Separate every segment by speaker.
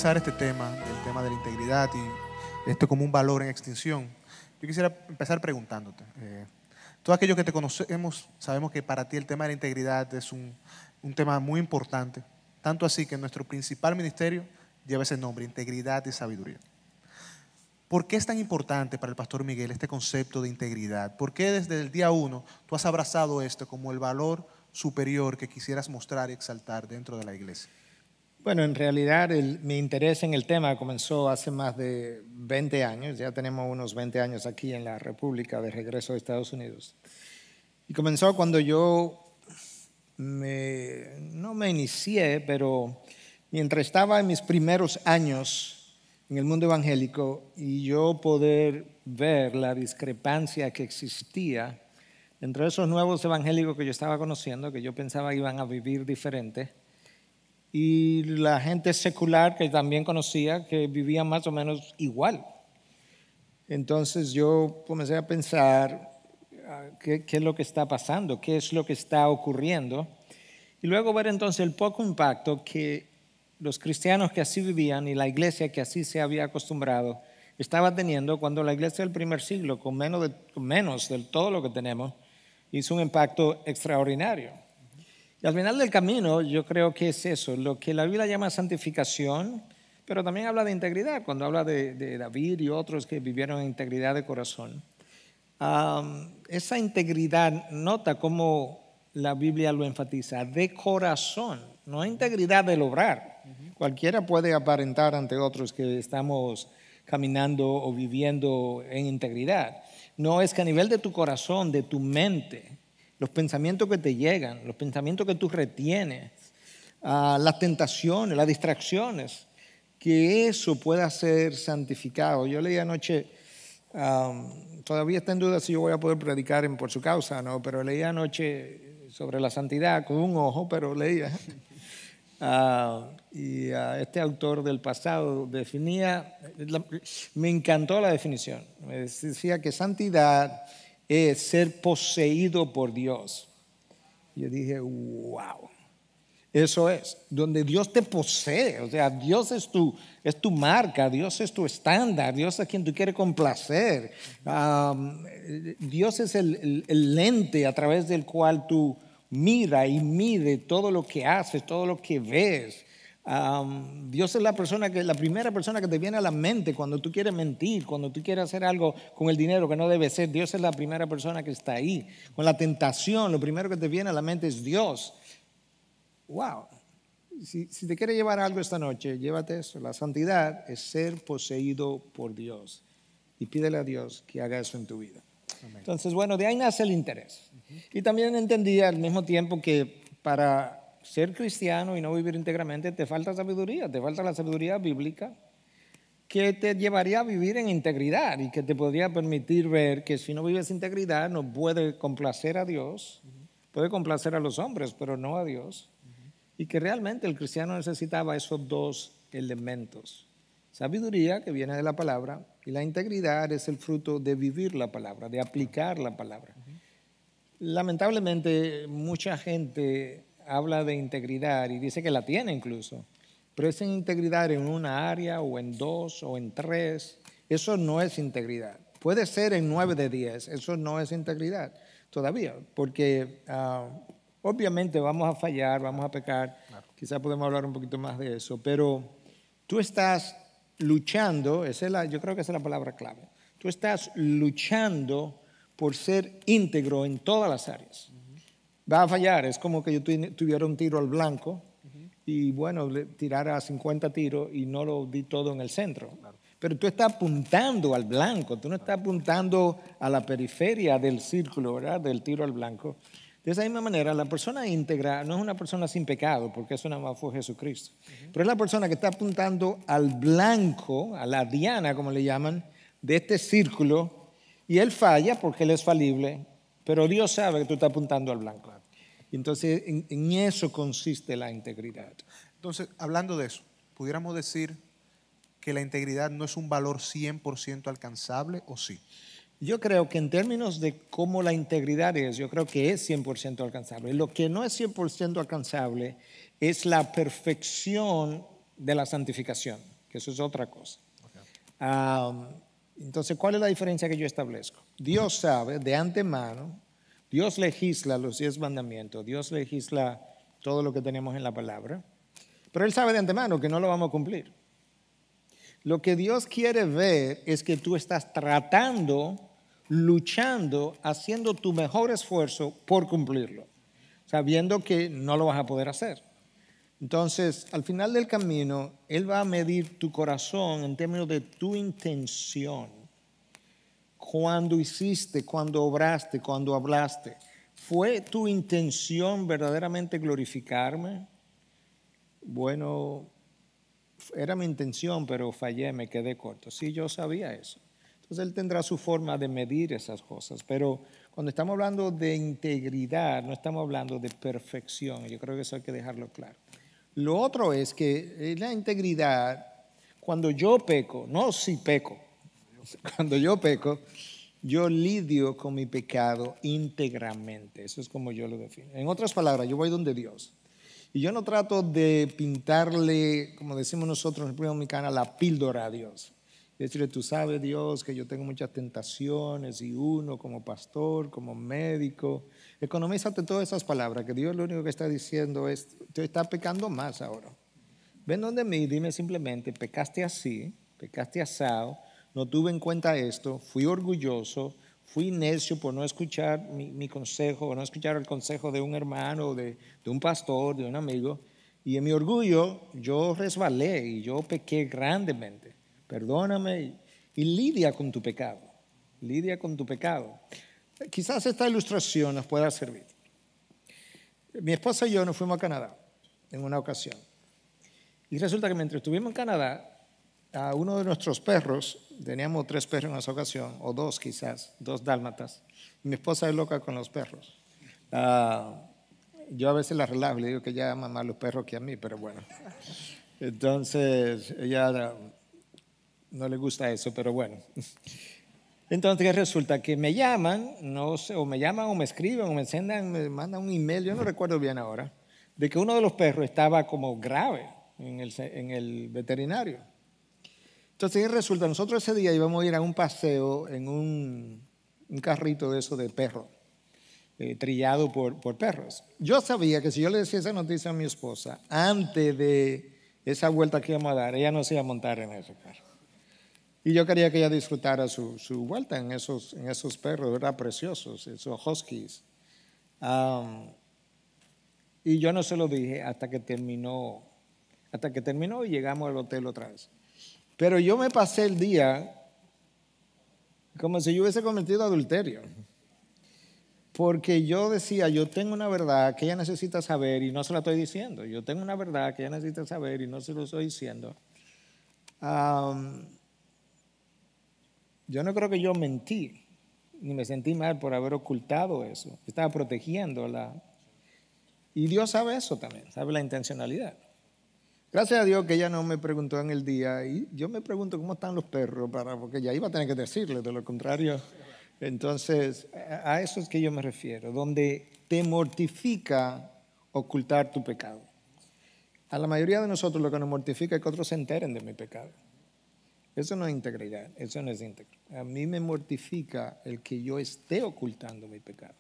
Speaker 1: empezar este tema, el tema de la integridad y esto como un valor en extinción, yo quisiera empezar preguntándote. Todos aquellos que te conocemos sabemos que para ti el tema de la integridad es un tema muy importante, tanto así que nuestro principal ministerio lleva ese nombre, integridad y sabiduría. ¿Por qué es tan importante para el pastor Miguel este concepto de integridad? ¿Por qué desde el día uno tú has abrazado esto como el valor superior que quisieras mostrar y exaltar dentro de la iglesia?
Speaker 2: Bueno, en realidad mi interés en el tema comenzó hace más de 20 años. Ya tenemos unos 20 años aquí en la República de regreso a Estados Unidos. Y comenzó cuando yo no me inicié, pero mientras estaba en mis primeros años en el mundo evangélico y yo poder ver la discrepancia que existía entre esos nuevos evangélicos que yo estaba conociendo, que yo pensaba iban a vivir diferente, y la gente secular que también conocía, que vivía más o menos igual. Entonces yo comencé a pensar qué es lo que está pasando, qué es lo que está ocurriendo, y luego ver entonces el poco impacto que los cristianos que así vivían y la iglesia que así se había acostumbrado estaba teniendo cuando la iglesia del primer siglo, con menos de todo lo que tenemos, hizo un impacto extraordinario. Y al final del camino yo creo que es eso, lo que la Biblia llama santificación, pero también habla de integridad, cuando habla de David y otros que vivieron en integridad de corazón. Esa integridad, nota cómo la Biblia lo enfatiza, de corazón, no integridad del obrar. Cualquiera puede aparentar ante otros que estamos caminando o viviendo en integridad. No, es que a nivel de tu corazón, de tu mente, los pensamientos que te llegan, los pensamientos que tú retienes, las tentaciones, las distracciones, que eso pueda ser santificado. Yo leí anoche, todavía está en duda si yo voy a poder predicar por su causa, ¿no? Pero leí anoche sobre la santidad con un ojo, pero leía. Y este autor del pasado definía, me encantó la definición, me decía que santidad es ser poseído por Dios. Yo dije, wow, eso es, donde Dios te posee, o sea, Dios es tu marca, Dios es tu estándar, Dios es quien tú quieres complacer, Dios es el lente a través del cual tú mira y mide todo lo que haces, todo lo que ves. Dios es la primera persona que te viene a la mente cuando tú quieres mentir, cuando tú quieres hacer algo con el dinero que no debe ser. Dios es la primera persona que está ahí. Con la tentación, lo primero que te viene a la mente es Dios. Wow. Si te quieres llevar algo esta noche, llévate eso. La santidad es ser poseído por Dios. Y pídele a Dios que haga eso en tu vida. Amén. Entonces, bueno, de ahí nace el interés. Y también entendía al mismo tiempo que para ser cristiano y no vivir íntegramente te falta sabiduría, te falta la sabiduría bíblica que te llevaría a vivir en integridad y que te podría permitir ver que si no vives integridad no puede complacer a Dios, puede complacer a los hombres, pero no a Dios. Y que realmente el cristiano necesitaba esos dos elementos. Sabiduría, que viene de la palabra, y la integridad es el fruto de vivir la palabra, de aplicar la palabra. Lamentablemente, mucha gente habla de integridad y dice que la tiene incluso, pero esa integridad en una área o en dos o en tres, eso no es integridad. Puede ser en 9 de 10, eso no es integridad todavía, porque obviamente vamos a fallar, vamos a pecar, claro. Quizás podemos hablar un poquito más de eso, pero tú estás luchando, yo creo que esa es la palabra clave, tú estás luchando por ser íntegro en todas las áreas. Va a fallar, es como que yo tuviera un tiro al blanco y bueno, le tirara 50 tiros y no lo di todo en el centro. Claro. Pero tú estás apuntando al blanco, tú no estás apuntando a la periferia del círculo, ¿verdad? Del tiro al blanco. De esa misma manera, la persona íntegra no es una persona sin pecado, porque eso nada más fue Jesucristo. Pero es la persona que está apuntando al blanco, a la diana, como le llaman, de este círculo. Y él falla porque él es falible, pero Dios sabe que tú estás apuntando al blanco. Y entonces en eso consiste la integridad.
Speaker 1: Entonces, hablando de eso, pudiéramos decir que la integridad no es un valor 100% alcanzable, ¿o sí?
Speaker 2: Yo creo que en términos de cómo la integridad es, yo creo que es 100% alcanzable. Lo que no es 100% alcanzable es la perfección de la santificación. que eso es otra cosa. Entonces, ¿cuál es la diferencia que yo establezco? Dios sabe de antemano, Dios legisla los 10 mandamientos, Dios legisla todo lo que tenemos en la palabra, pero Él sabe de antemano que no lo vamos a cumplir. Lo que Dios quiere ver es que tú estás tratando, luchando, haciendo tu mejor esfuerzo por cumplirlo, sabiendo que no lo vas a poder hacer. Entonces, al final del camino, Él va a medir tu corazón en términos de tu intención. Cuando hiciste, cuando obraste, cuando hablaste, ¿fue tu intención verdaderamente glorificarme? Bueno, era mi intención, pero fallé, me quedé corto. Sí, yo sabía eso. Entonces Él tendrá su forma de medir esas cosas, pero cuando estamos hablando de integridad, no estamos hablando de perfección. Yo creo que eso hay que dejarlo claro. Lo otro es que la integridad, cuando yo peco, no si peco, cuando yo peco, yo lidio con mi pecado íntegramente. Eso es como yo lo defino. En otras palabras, yo voy donde Dios. Y yo no trato de pintarle, como decimos nosotros en República Dominicana, la píldora a Dios. Es decir, tú sabes, Dios, que yo tengo muchas tentaciones y uno como pastor, como médico. Economízate todas esas palabras, que Dios lo único que está diciendo es, tú estás pecando más ahora. Ven donde mí, dime simplemente, pecaste así, pecaste asado, no tuve en cuenta esto, fui orgulloso, fui necio por no escuchar mi consejo, o no escuchar el consejo de un hermano, de un pastor, de un amigo. Y en mi orgullo yo resbalé y yo pequé grandemente. Perdóname y lidia con tu pecado. Lidia con tu pecado. Quizás esta ilustración nos pueda servir. Mi esposa y yo nos fuimos a Canadá en una ocasión. Y resulta que mientras estuvimos en Canadá, a uno de nuestros perros, teníamos 3 perros en esa ocasión, o 2 quizás, 2 dálmatas. Y mi esposa es loca con los perros. Yo a veces la relajo, le digo que ella ama más a los perros que a mí, pero bueno. Entonces, ella no le gusta eso, pero bueno. Entonces resulta que me llaman, no sé, o me llaman o me escriben o me mandan un email, yo no recuerdo bien ahora, de que uno de los perros estaba como grave en el veterinario. Entonces resulta, nosotros ese día íbamos a ir a un paseo en un carrito de eso de perro, trillado por perros. Yo sabía que si yo le decía esa noticia a mi esposa, antes de esa vuelta que íbamos a dar, ella no se iba a montar en ese carro. Y yo quería que ella disfrutara su vuelta en esos perros, ¿verdad? Preciosos, esos huskies. Y yo no se lo dije hasta que terminó y llegamos al hotel otra vez. Pero yo me pasé el día como si yo hubiese cometido adulterio. Porque yo decía, yo tengo una verdad que ella necesita saber y no se la estoy diciendo. Yo tengo una verdad que ella necesita saber y no se lo estoy diciendo. Yo no creo que yo mentí, ni me sentí mal por haber ocultado eso. Estaba protegiéndola. Y Dios sabe eso también, sabe la intencionalidad. Gracias a Dios que ella no me preguntó en el día, y yo me pregunto cómo están los perros, porque ya iba a tener que decirle, de lo contrario. Entonces, a eso es que yo me refiero, donde te mortifica ocultar tu pecado. A la mayoría de nosotros lo que nos mortifica es que otros se enteren de mi pecado. Eso no es integridad, eso no es íntegro. A mí me mortifica el que yo esté ocultando mi pecado.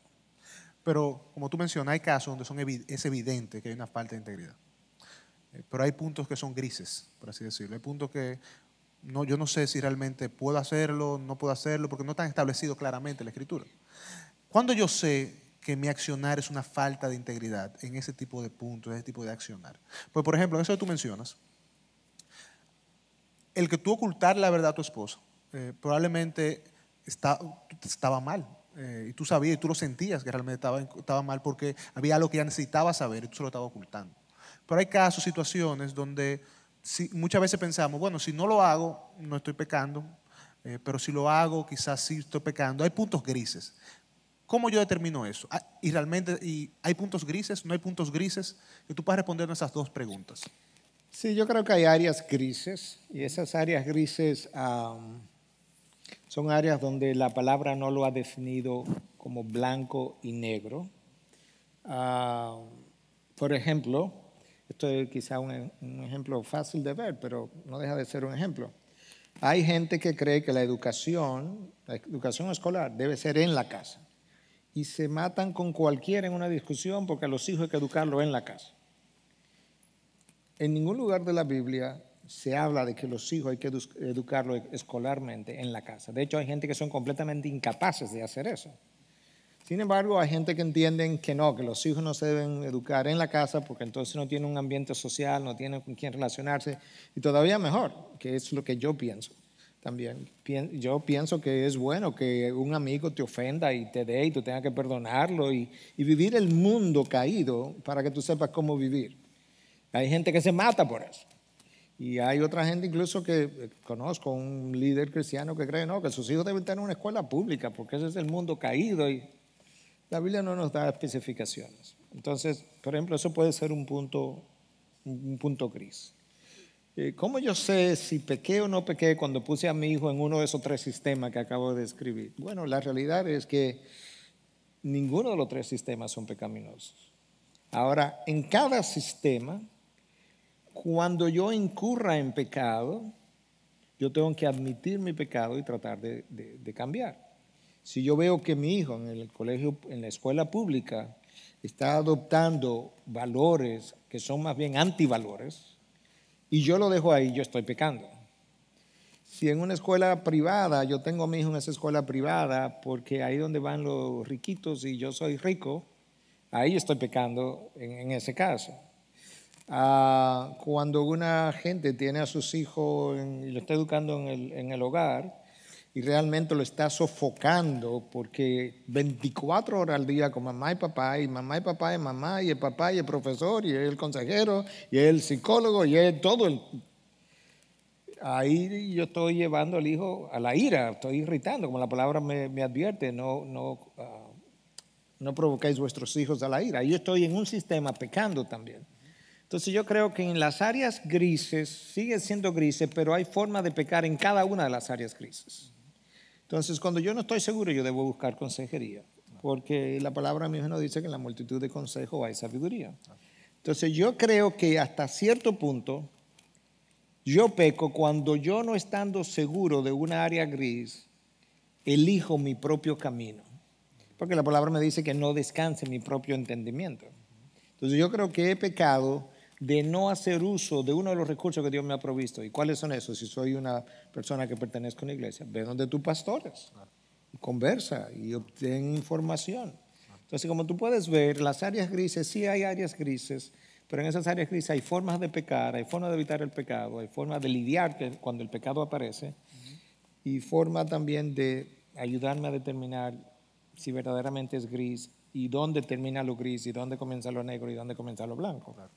Speaker 1: Pero, como tú mencionas, hay casos donde es evidente que hay una falta de integridad. Pero hay puntos que son grises, por así decirlo. Hay puntos que yo no sé si realmente puedo hacerlo, no puedo hacerlo, porque no están establecidos claramente en la Escritura. ¿Cuándo yo sé que mi accionar es una falta de integridad en ese tipo de puntos, en ese tipo de accionar? Pues, por ejemplo, en eso que tú mencionas, el que tú ocultar la verdad a tu esposa, probablemente estaba mal. Y tú sabías y tú lo sentías que realmente estaba mal porque había algo que ella necesitaba saber y tú se lo estabas ocultando. Pero hay casos, situaciones donde muchas veces pensamos, bueno, si no lo hago, no estoy pecando, pero si lo hago, quizás sí estoy pecando. Hay puntos grises. ¿Cómo yo determino eso? Y realmente, ¿hay puntos grises? ¿No hay puntos grises? Que tú puedas responder esas 2 preguntas.
Speaker 2: Sí, yo creo que hay áreas grises y esas áreas grises son áreas donde la palabra no lo ha definido como blanco y negro. Por ejemplo, Esto es quizá un ejemplo fácil de ver, pero no deja de ser un ejemplo. Hay gente que cree que la educación escolar debe ser en la casa. Y se matan con cualquiera en una discusión porque a los hijos hay que educarlos en la casa. En ningún lugar de la Biblia se habla de que los hijos hay que educarlos escolarmente en la casa. De hecho, hay gente que son completamente incapaces de hacer eso. Sin embargo, hay gente que entienden que no, que los hijos no se deben educar en la casa porque entonces no tienen un ambiente social, no tienen con quién relacionarse. Y todavía mejor, que es lo que yo pienso también. Yo pienso que es bueno que un amigo te ofenda y te dé y tú tengas que perdonarlo y vivir el mundo caído para que tú sepas cómo vivir. Hay gente que se mata por eso. Y hay otra gente incluso que conozco, un líder cristiano que cree no, que sus hijos deben tener una escuela pública porque ese es el mundo caído y la Biblia no nos da especificaciones. Entonces, por ejemplo, eso puede ser un punto gris. ¿Cómo yo sé si pequé o no pequé cuando puse a mi hijo en uno de esos 3 sistemas que acabo de describir? Bueno, la realidad es que ninguno de los 3 sistemas son pecaminosos. Ahora, en cada sistema, cuando yo incurra en pecado, yo tengo que admitir mi pecado y tratar de cambiar. Si yo veo que mi hijo en el colegio, en la escuela pública, está adoptando valores que son más bien antivalores, y yo lo dejo ahí, yo estoy pecando. Si en una escuela privada, yo tengo a mi hijo en esa escuela privada, porque ahí donde van los riquitos y yo soy rico, ahí estoy pecando en ese caso. Cuando una gente tiene a sus hijos y lo está educando en el hogar, y realmente lo está sofocando porque 24 horas al día con mamá y papá es mamá y el papá y el profesor y el consejero y el psicólogo y el todo. Ahí yo estoy llevando al hijo a la ira, estoy irritando, como la palabra me advierte, no provoquéis vuestros hijos a la ira. Ahí yo estoy en un sistema pecando también. Entonces yo creo que en las áreas grises, sigue siendo grises, pero hay forma de pecar en cada una de las áreas grises. Entonces, cuando yo no estoy seguro, yo debo buscar consejería, porque la palabra misma nos dice que en la multitud de consejos hay sabiduría. Entonces, yo creo que hasta cierto punto, yo peco cuando yo no estando seguro de una área gris, elijo mi propio camino, porque la palabra me dice que no descanse en mi propio entendimiento. Entonces, yo creo que he pecado de no hacer uso de uno de los recursos que Dios me ha provisto. ¿Y cuáles son esos? Si soy una persona que pertenezco a una iglesia, ve donde tus pastores, conversa y obtén información. Entonces, como tú puedes ver, las áreas grises, sí hay áreas grises, pero en esas áreas grises hay formas de pecar, hay formas de evitar el pecado, hay formas de lidiar cuando el pecado aparece y forma también de ayudarme a determinar si verdaderamente es gris y dónde termina lo gris y dónde comienza lo negro y dónde comienza lo blanco. Claro.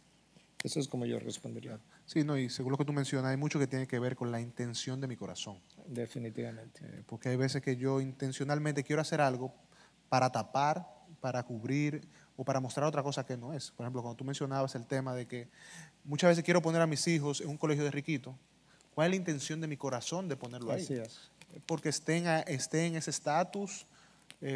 Speaker 2: Eso es como yo respondería.
Speaker 1: Sí, no, y según lo que tú mencionas, hay mucho que tiene que ver con la intención de mi corazón.
Speaker 2: Definitivamente.
Speaker 1: Porque hay veces que yo intencionalmente quiero hacer algo para tapar, para cubrir o para mostrar otra cosa que no es. Por ejemplo, cuando tú mencionabas el tema de que muchas veces quiero poner a mis hijos en un colegio de riquito, ¿cuál es la intención de mi corazón de ponerlo ahí?
Speaker 2: Así es.
Speaker 1: Porque estén en ese estatus,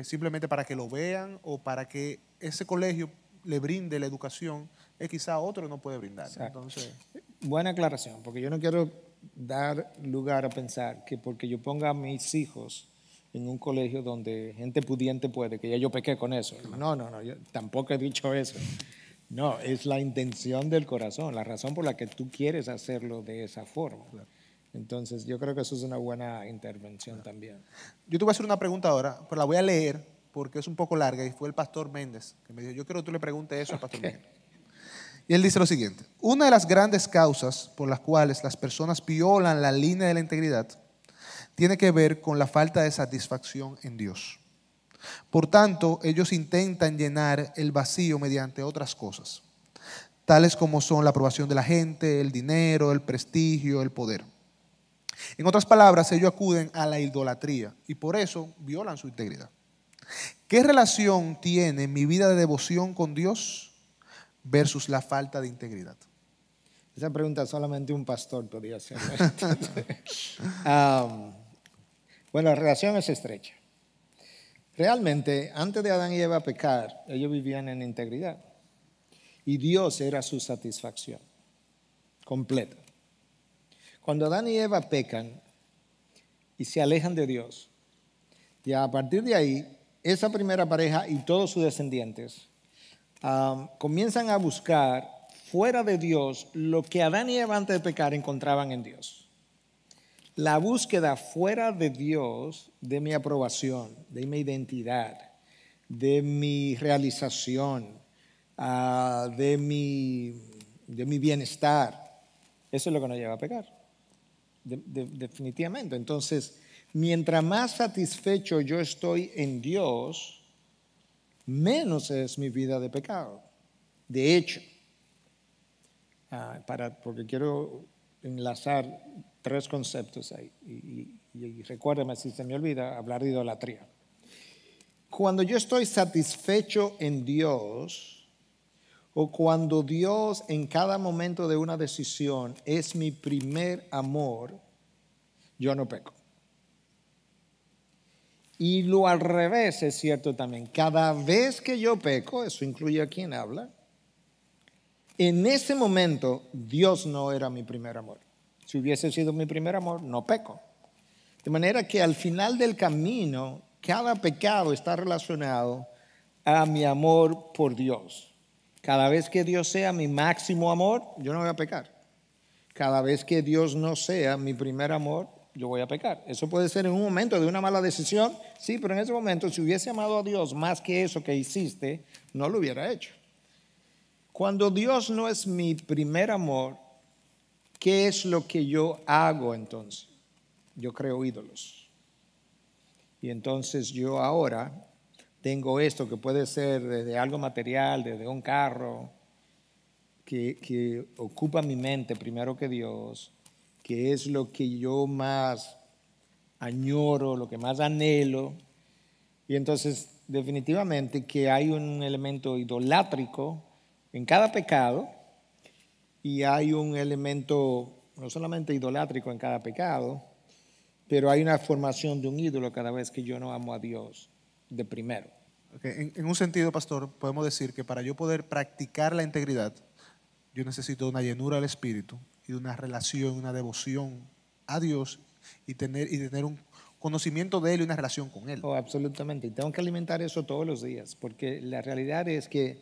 Speaker 1: simplemente para que lo vean o para que ese colegio le brinde la educación que quizá otro no puede brindar. Entonces,
Speaker 2: buena aclaración, porque yo no quiero dar lugar a pensar que porque yo ponga a mis hijos en un colegio donde gente pudiente puede, que ya yo pequé con eso. No, yo tampoco he dicho eso. No, es la intención del corazón, la razón por la que tú quieres hacerlo de esa forma. Entonces, yo creo que eso es una buena intervención también.
Speaker 1: Yo te voy a hacer una pregunta ahora, pero la voy a leer porque es un poco larga y fue el pastor Méndez que me dijo, yo quiero que tú le preguntes eso al pastor Méndez. Y él dice lo siguiente: una de las grandes causas por las cuales las personas violan la línea de la integridad tiene que ver con la falta de satisfacción en Dios. Por tanto, ellos intentan llenar el vacío mediante otras cosas, tales como son la aprobación de la gente, el dinero, el prestigio, el poder. En otras palabras, ellos acuden a la idolatría y por eso violan su integridad. ¿Qué relación tiene mi vida de devoción con Dios versus la falta de integridad?
Speaker 2: Esa pregunta solamente un pastor podría hacerla. Bueno, la relación es estrecha. Realmente, antes de Adán y Eva pecar, ellos vivían en integridad. y Dios era su satisfacción completa. Cuando Adán y Eva pecan y se alejan de Dios, y a partir de ahí, esa primera pareja y todos sus descendientes comienzan a buscar fuera de Dios lo que Adán y Eva antes de pecar encontraban en Dios. La búsqueda fuera de Dios de mi aprobación, de mi identidad, de mi realización, de mi bienestar, eso es lo que nos lleva a pecar, definitivamente. Entonces, mientras más satisfecho yo estoy en Dios, menos es mi vida de pecado. De hecho, porque quiero enlazar 3 conceptos ahí, y recuérdame si se me olvida hablar de idolatría. Cuando yo estoy satisfecho en Dios, o cuando Dios en cada momento de una decisión es mi primer amor, yo no peco. Y lo al revés es cierto también. Cada vez que yo peco, eso incluye a quien habla, en ese momento Dios no era mi primer amor. Si hubiese sido mi primer amor, no peco. De manera que al final del camino, cada pecado está relacionado a mi amor por Dios. Cada vez que Dios sea mi máximo amor, yo no voy a pecar. Cada vez que Dios no sea mi primer amor, yo voy a pecar. Eso puede ser en un momento de una mala decisión, sí, pero en ese momento, si hubiese amado a Dios más que eso que hiciste, no lo hubiera hecho. Cuando Dios no es mi primer amor, ¿qué es lo que yo hago entonces? Yo creo ídolos. Y entonces yo ahora tengo esto que puede ser desde algo material, desde un carro, que ocupa mi mente primero que Dios, que es lo que yo más añoro, lo que más anhelo. Y entonces definitivamente que hay un elemento idolátrico en cada pecado, y hay un elemento no solamente idolátrico en cada pecado, pero hay una formación de un ídolo cada vez que yo no amo a Dios de primero.
Speaker 1: Okay. En un sentido, pastor, podemos decir que para yo poder practicar la integridad, yo necesito una llenura del Espíritu y una relación, una devoción a Dios y tener un conocimiento de Él y una relación con Él.
Speaker 2: Oh, absolutamente. Y tengo que alimentar eso todos los días, porque la realidad es que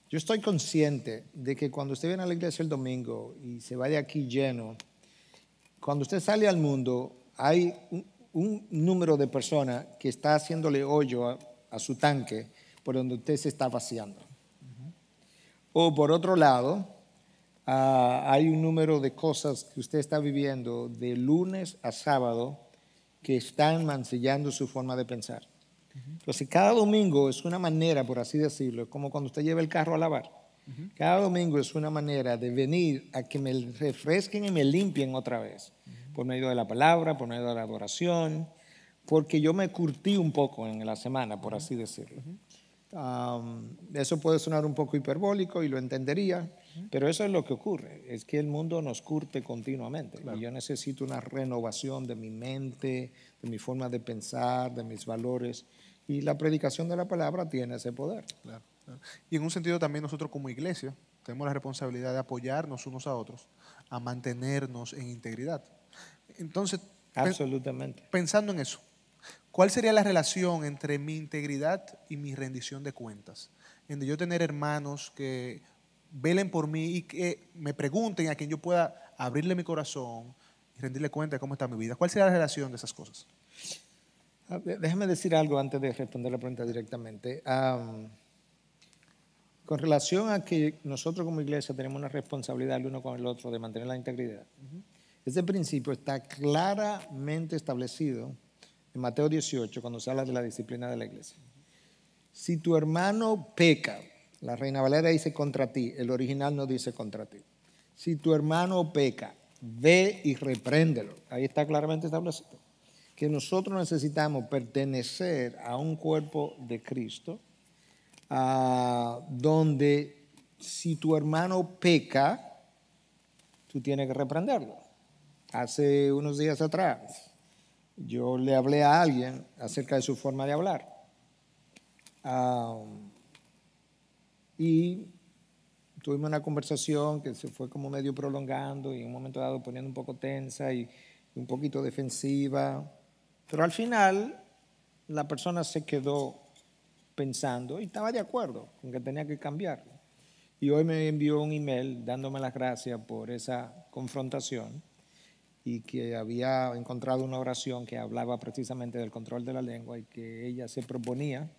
Speaker 2: yo estoy consciente de que cuando usted viene a la iglesia el domingo y se va de aquí lleno, cuando usted sale al mundo, hay un número de personas que está haciéndole hoyo a su tanque por donde usted se está vaciando. O por otro lado, hay un número de cosas que usted está viviendo de lunes a sábado que están mancillando su forma de pensar. Entonces, cada domingo es una manera, por así decirlo, como cuando usted lleva el carro a lavar. Cada domingo es una manera de venir a que me refresquen y me limpien otra vez, por medio de la palabra, por medio de la adoración, porque yo me curtí un poco en la semana, por así decirlo. Eso puede sonar un poco hiperbólico y lo entendería, pero eso es lo que ocurre, es que el mundo nos curte continuamente. Claro. Y yo necesito una renovación de mi mente, de mi forma de pensar, de mis valores, y la predicación de la palabra tiene ese poder.
Speaker 1: Claro, claro. Y en un sentido también nosotros como iglesia tenemos la responsabilidad de apoyarnos unos a otros, a mantenernos en integridad. Entonces,
Speaker 2: absolutamente.
Speaker 1: Pensando en eso, ¿cuál sería la relación entre mi integridad y mi rendición de cuentas? En de yo tener hermanos que velen por mí y que me pregunten, a quien yo pueda abrirle mi corazón y rendirle cuenta de cómo está mi vida. ¿Cuál sería la relación de esas cosas?
Speaker 2: Déjame decir algo antes de responder la pregunta directamente. Con relación a que nosotros como iglesia tenemos una responsabilidad el uno con el otro de mantener la integridad. Ese principio está claramente establecido en Mateo 18, cuando se habla de la disciplina de la iglesia. Si tu hermano peca, la Reina Valera dice contra ti, el original no dice contra ti. Si tu hermano peca, ve y repréndelo. Ahí está claramente establecido. Que nosotros necesitamos pertenecer a un cuerpo de Cristo, donde si tu hermano peca, tú tienes que reprenderlo. Hace unos días atrás, yo le hablé a alguien acerca de su forma de hablar. Y tuvimos una conversación que se fue como medio prolongando y en un momento dado poniendo un poco tensa y un poquito defensiva. Pero al final la persona se quedó pensando y estaba de acuerdo con que tenía que cambiarlo. Y hoy me envió un email dándome las gracias por esa confrontación y que había encontrado una oración que hablaba precisamente del control de la lengua y que ella se proponía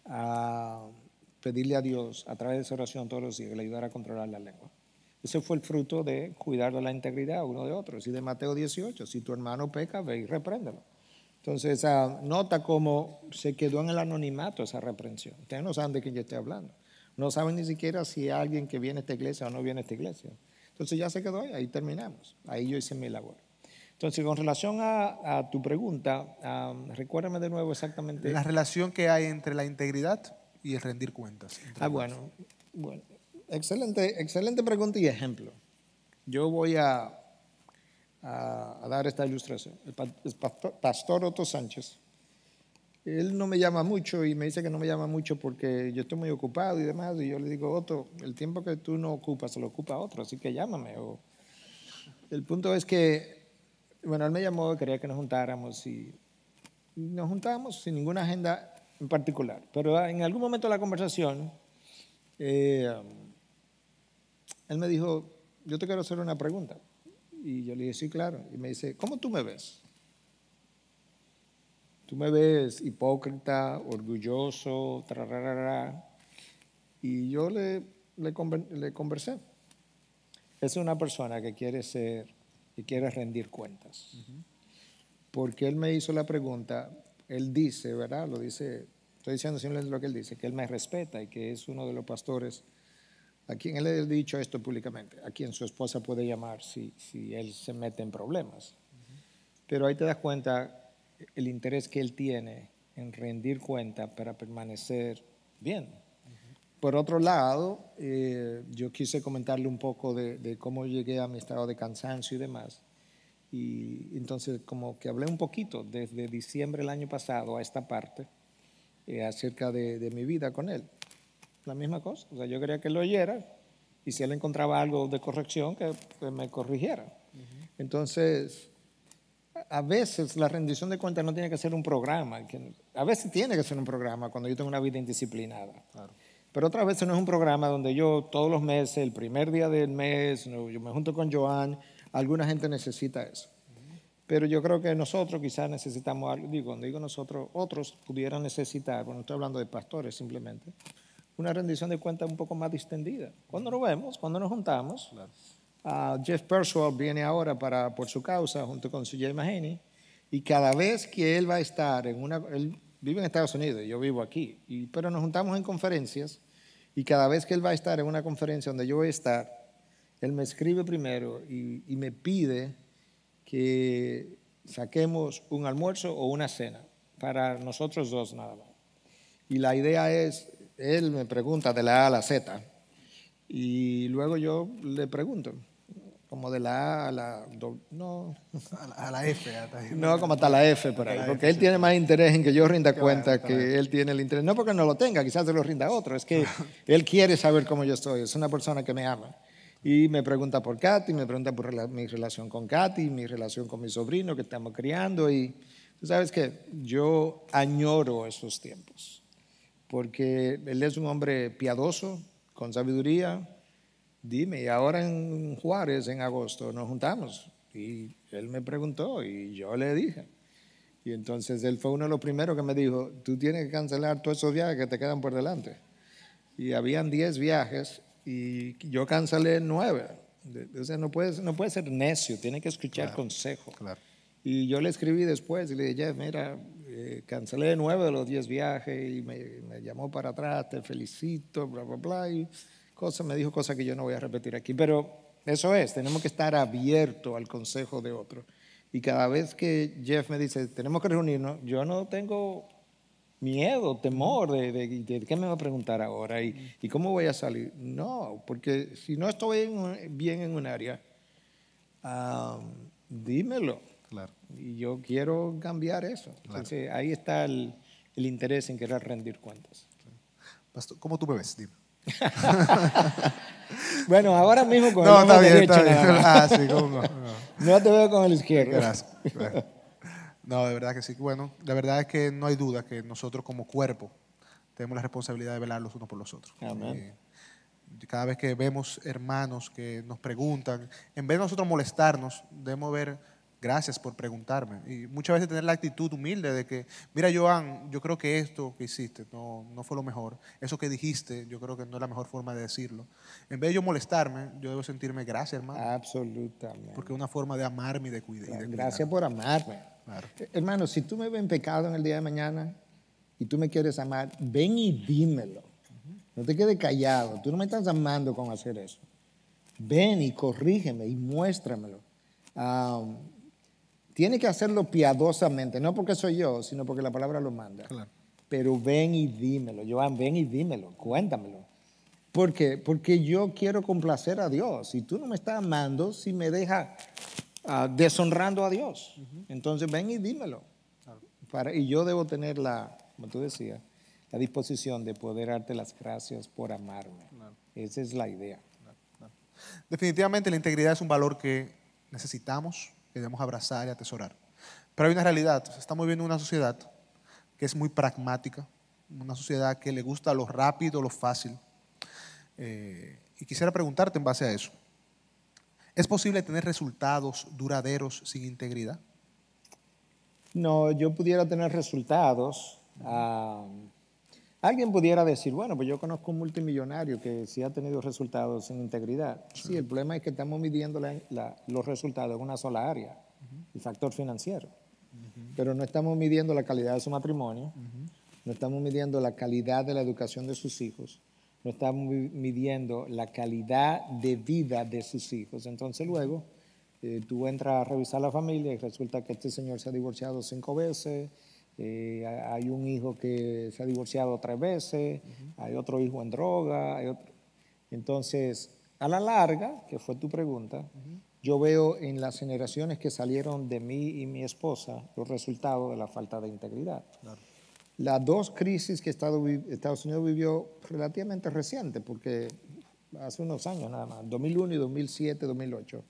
Speaker 2: a pedirle a Dios a través de esa oración todos los días que le ayudara a controlar la lengua. Ese fue el fruto de cuidar de la integridad uno de otros. Y de Mateo 18, si tu hermano peca, ve y repréndelo. Entonces, nota cómo se quedó en el anonimato esa reprensión. Ustedes no saben de quién yo estoy hablando. No saben ni siquiera si hay alguien que viene a esta iglesia o no viene a esta iglesia. Entonces ya se quedó ahí terminamos. Ahí yo hice mi labor. Entonces, con relación a tu pregunta, recuérdame de nuevo exactamente.
Speaker 1: La relación que hay entre la integridad y el rendir cuentas.
Speaker 2: Bueno, excelente pregunta y ejemplo. Yo voy a dar esta ilustración. El pastor Otto Sánchez, él no me llama mucho y me dice que no me llama mucho porque yo estoy muy ocupado y demás. Y yo le digo, Otto, el tiempo que tú no ocupas se lo ocupa otro, así que llámame. El punto es que, bueno, él me llamó, quería que nos juntáramos y nos juntamos sin ninguna agenda en particular. Pero en algún momento de la conversación, él me dijo, yo te quiero hacer una pregunta. Y yo le dije, sí, claro. Y me dice, ¿cómo tú me ves? ¿Tú me ves hipócrita, orgulloso, trararara? Y yo le conversé. Es una persona que quiere rendir cuentas. Porque él me hizo la pregunta, él dice, ¿verdad? Lo dice, estoy diciendo simplemente lo que él dice, que él me respeta y que es uno de los pastores a quien él le ha dicho esto públicamente, a quien su esposa puede llamar si él se mete en problemas. Pero ahí te das cuenta el interés que él tiene en rendir cuenta para permanecer bien. Por otro lado, yo quise comentarle un poco de cómo llegué a mi estado de cansancio y demás. Y entonces como que hablé un poquito desde diciembre del año pasado a esta parte acerca de mi vida con él. La misma cosa, o sea, yo quería que él lo oyera y si él encontraba algo de corrección que me corrigiera. Entonces, a veces la rendición de cuentas no tiene que ser un programa, a veces tiene que ser un programa cuando yo tengo una vida indisciplinada. Claro. Pero otras veces no es un programa donde yo todos los meses, el primer día del mes, yo me junto con Joan, alguna gente necesita eso. Pero yo creo que nosotros quizás necesitamos algo, cuando digo nosotros, otros pudieran necesitar, bueno, estoy hablando de pastores simplemente, una rendición de cuentas un poco más distendida. Cuando nos vemos, cuando nos juntamos, Jeff Perswell viene ahora por su causa junto con CJ Mahaney y cada vez que él va a estar él vive en Estados Unidos y yo vivo aquí, pero nos juntamos en conferencias y cada vez que él va a estar en una conferencia donde yo voy a estar, él me escribe primero y me pide que saquemos un almuerzo o una cena para nosotros dos nada más. Y la idea es, él me pregunta de la A a la Z y luego yo le pregunto, como de la A a la... No,
Speaker 1: a la F.
Speaker 2: No, como hasta la F por ahí, porque él tiene más interés en que yo rinda cuenta que él tiene el interés. No porque no lo tenga, quizás se lo rinda a otro, es que él quiere saber cómo yo estoy, es una persona que me ama. Y me pregunta por Katy, me pregunta por mi relación con Katy, mi relación con mi sobrino que estamos criando. Y tú sabes que yo añoro esos tiempos, porque él es un hombre piadoso, con sabiduría. Dime, y ahora en Juárez, en agosto, nos juntamos. Y él me preguntó y yo le dije. Y entonces él fue uno de los primeros que me dijo, tú tienes que cancelar todos esos viajes que te quedan por delante. Y habían 10 viajes y yo cancelé 9. O sea, no puede ser necio, tiene que escuchar consejo. Claro. Y yo le escribí después y le dije, Jeff, mira, cancelé 9 de los 10 viajes y me llamó para atrás, te felicito, bla, bla, bla. Y me dijo cosas que yo no voy a repetir aquí. Pero eso es, tenemos que estar abiertos al consejo de otro. Y cada vez que Jeff me dice, tenemos que reunirnos, yo no tengo miedo, temor de qué me va a preguntar ahora y cómo voy a salir. No, porque si no estoy bien en un área, dímelo. Claro. Y yo quiero cambiar eso. Claro. Entonces, ahí está el interés en querer rendir cuentas.
Speaker 1: Pastor, ¿cómo tú me ves? Dime.
Speaker 2: Bueno, ahora mismo con
Speaker 1: No,
Speaker 2: el
Speaker 1: está
Speaker 2: hombro
Speaker 1: bien,
Speaker 2: derecho
Speaker 1: está bien.
Speaker 2: nada más.
Speaker 1: Ah, sí, cómo no.
Speaker 2: No te veo con el izquierdo.
Speaker 1: Gracias. Gracias. No, de verdad que sí. Bueno, la verdad es que no hay duda que nosotros como cuerpo tenemos la responsabilidad de velar los unos por los otros.
Speaker 2: Amén.
Speaker 1: Cada vez que vemos hermanos que nos preguntan, en vez de nosotros molestarnos, debemos ver gracias por preguntarme. Y muchas veces tener la actitud humilde de que, mira, Joan, yo creo que esto que hiciste no fue lo mejor. Eso que dijiste, yo creo que no es la mejor forma de decirlo. En vez de yo molestarme, yo debo sentirme gracias, hermano.
Speaker 2: Absolutamente.
Speaker 1: Porque es una forma de amarme y de
Speaker 2: Gracias
Speaker 1: cuidarme.
Speaker 2: por amarme.
Speaker 1: Claro.
Speaker 2: Hermano, si tú me ves en pecado en el día de mañana y tú me quieres amar, ven y dímelo. No te quedes callado. Tú no me estás amando con hacer eso. Ven y corrígeme y muéstramelo. Tiene que hacerlo piadosamente, no porque soy yo, sino porque la palabra lo manda.
Speaker 1: Claro.
Speaker 2: Pero ven y dímelo, Joan, ven y dímelo, cuéntamelo. ¿Por qué? Porque yo quiero complacer a Dios. Y tú no me estás amando si me dejas deshonrando a Dios. Entonces ven y dímelo. Y yo debo tener como tú decías, la disposición de poder darte las gracias por amarme. Esa es la idea.
Speaker 1: Definitivamente la integridad es un valor que necesitamos, que debemos abrazar y atesorar. Pero hay una realidad, estamos viviendo en una sociedad que es muy pragmática, una sociedad que le gusta lo rápido, lo fácil. Y quisiera preguntarte en base a eso, ¿es posible tener resultados duraderos sin integridad?
Speaker 2: No, yo pudiera tener resultados. Alguien pudiera decir, bueno, pues yo conozco un multimillonario que sí ha tenido resultados sin integridad. Sí, el problema es que estamos midiendo los resultados en una sola área, el factor financiero. Pero no estamos midiendo la calidad de su matrimonio, no estamos midiendo la calidad de la educación de sus hijos, no estamos midiendo la calidad de vida de sus hijos. Entonces luego tú entras a revisar la familia y resulta que este señor se ha divorciado 5 veces, hay un hijo que se ha divorciado 3 veces, hay otro hijo en droga. Entonces, a la larga, que fue tu pregunta, yo veo en las generaciones que salieron de mí y mi esposa los resultados de la falta de integridad.
Speaker 1: Claro.
Speaker 2: Las 2 crisis que Estados Unidos vivió relativamente reciente, porque hace unos años nada más, 2001 y 2007, 2008,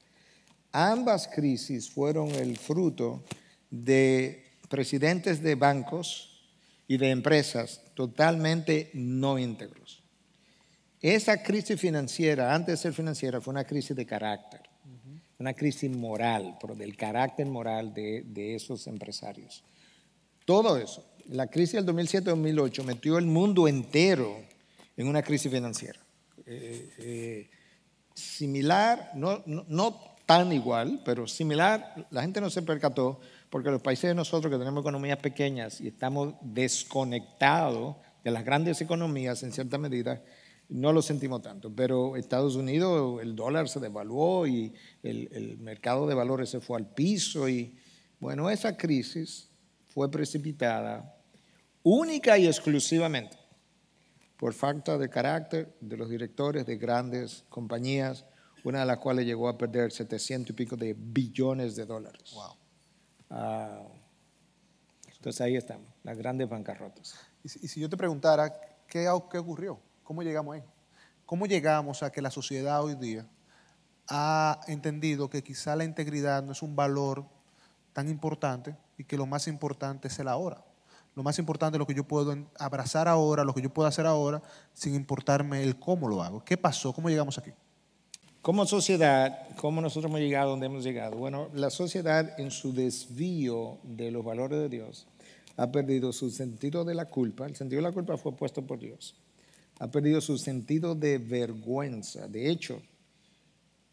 Speaker 2: ambas crisis fueron el fruto de presidentes de bancos y de empresas totalmente no íntegros. Esa crisis financiera, antes de ser financiera, fue una crisis de carácter, una crisis moral, pero del carácter moral de esos empresarios. Todo eso, la crisis del 2007-2008 metió el mundo entero en una crisis financiera. Similar, no tan igual, pero similar. La gente no se percató porque los países de nosotros que tenemos economías pequeñas y estamos desconectados de las grandes economías en cierta medida, no lo sentimos tanto. Pero Estados Unidos, el dólar se devaluó y el mercado de valores se fue al piso. Y bueno, esa crisis fue precipitada única y exclusivamente por falta de carácter de los directores de grandes compañías, una de las cuales llegó a perder 700 y pico de billones de dólares.
Speaker 1: Wow.
Speaker 2: Entonces ahí estamos, las grandes bancarrotas.
Speaker 1: Y si yo te preguntara, ¿qué ocurrió? ¿Cómo llegamos ahí? ¿Cómo llegamos a que la sociedad hoy día ha entendido que quizá la integridad no es un valor tan importante y que lo más importante es el ahora? Lo más importante es lo que yo puedo abrazar ahora, lo que yo puedo hacer ahora, sin importarme el cómo lo hago. ¿Qué pasó? ¿Cómo llegamos aquí?
Speaker 2: Como sociedad, ¿cómo nosotros hemos llegado a donde hemos llegado? Bueno, la sociedad en su desvío de los valores de Dios ha perdido su sentido de la culpa. El sentido de la culpa fue puesto por Dios. Ha perdido su sentido de vergüenza. De hecho,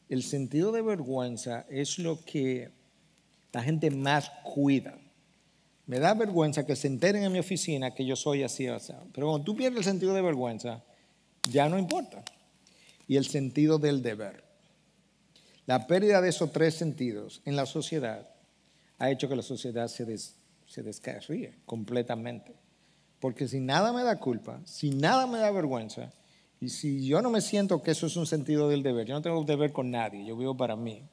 Speaker 2: el sentido de vergüenza es lo que la gente más cuida. Me da vergüenza que se enteren en mi oficina que yo soy así o así. Pero cuando tú pierdes el sentido de vergüenza, ya no importa. Y el sentido del deber. La pérdida de esos 3 sentidos en la sociedad ha hecho que la sociedad se descarríe completamente. Porque si nada me da culpa, si nada me da vergüenza, y si yo no me siento que eso es un sentido del deber, yo no tengo deber con nadie, yo vivo para mí,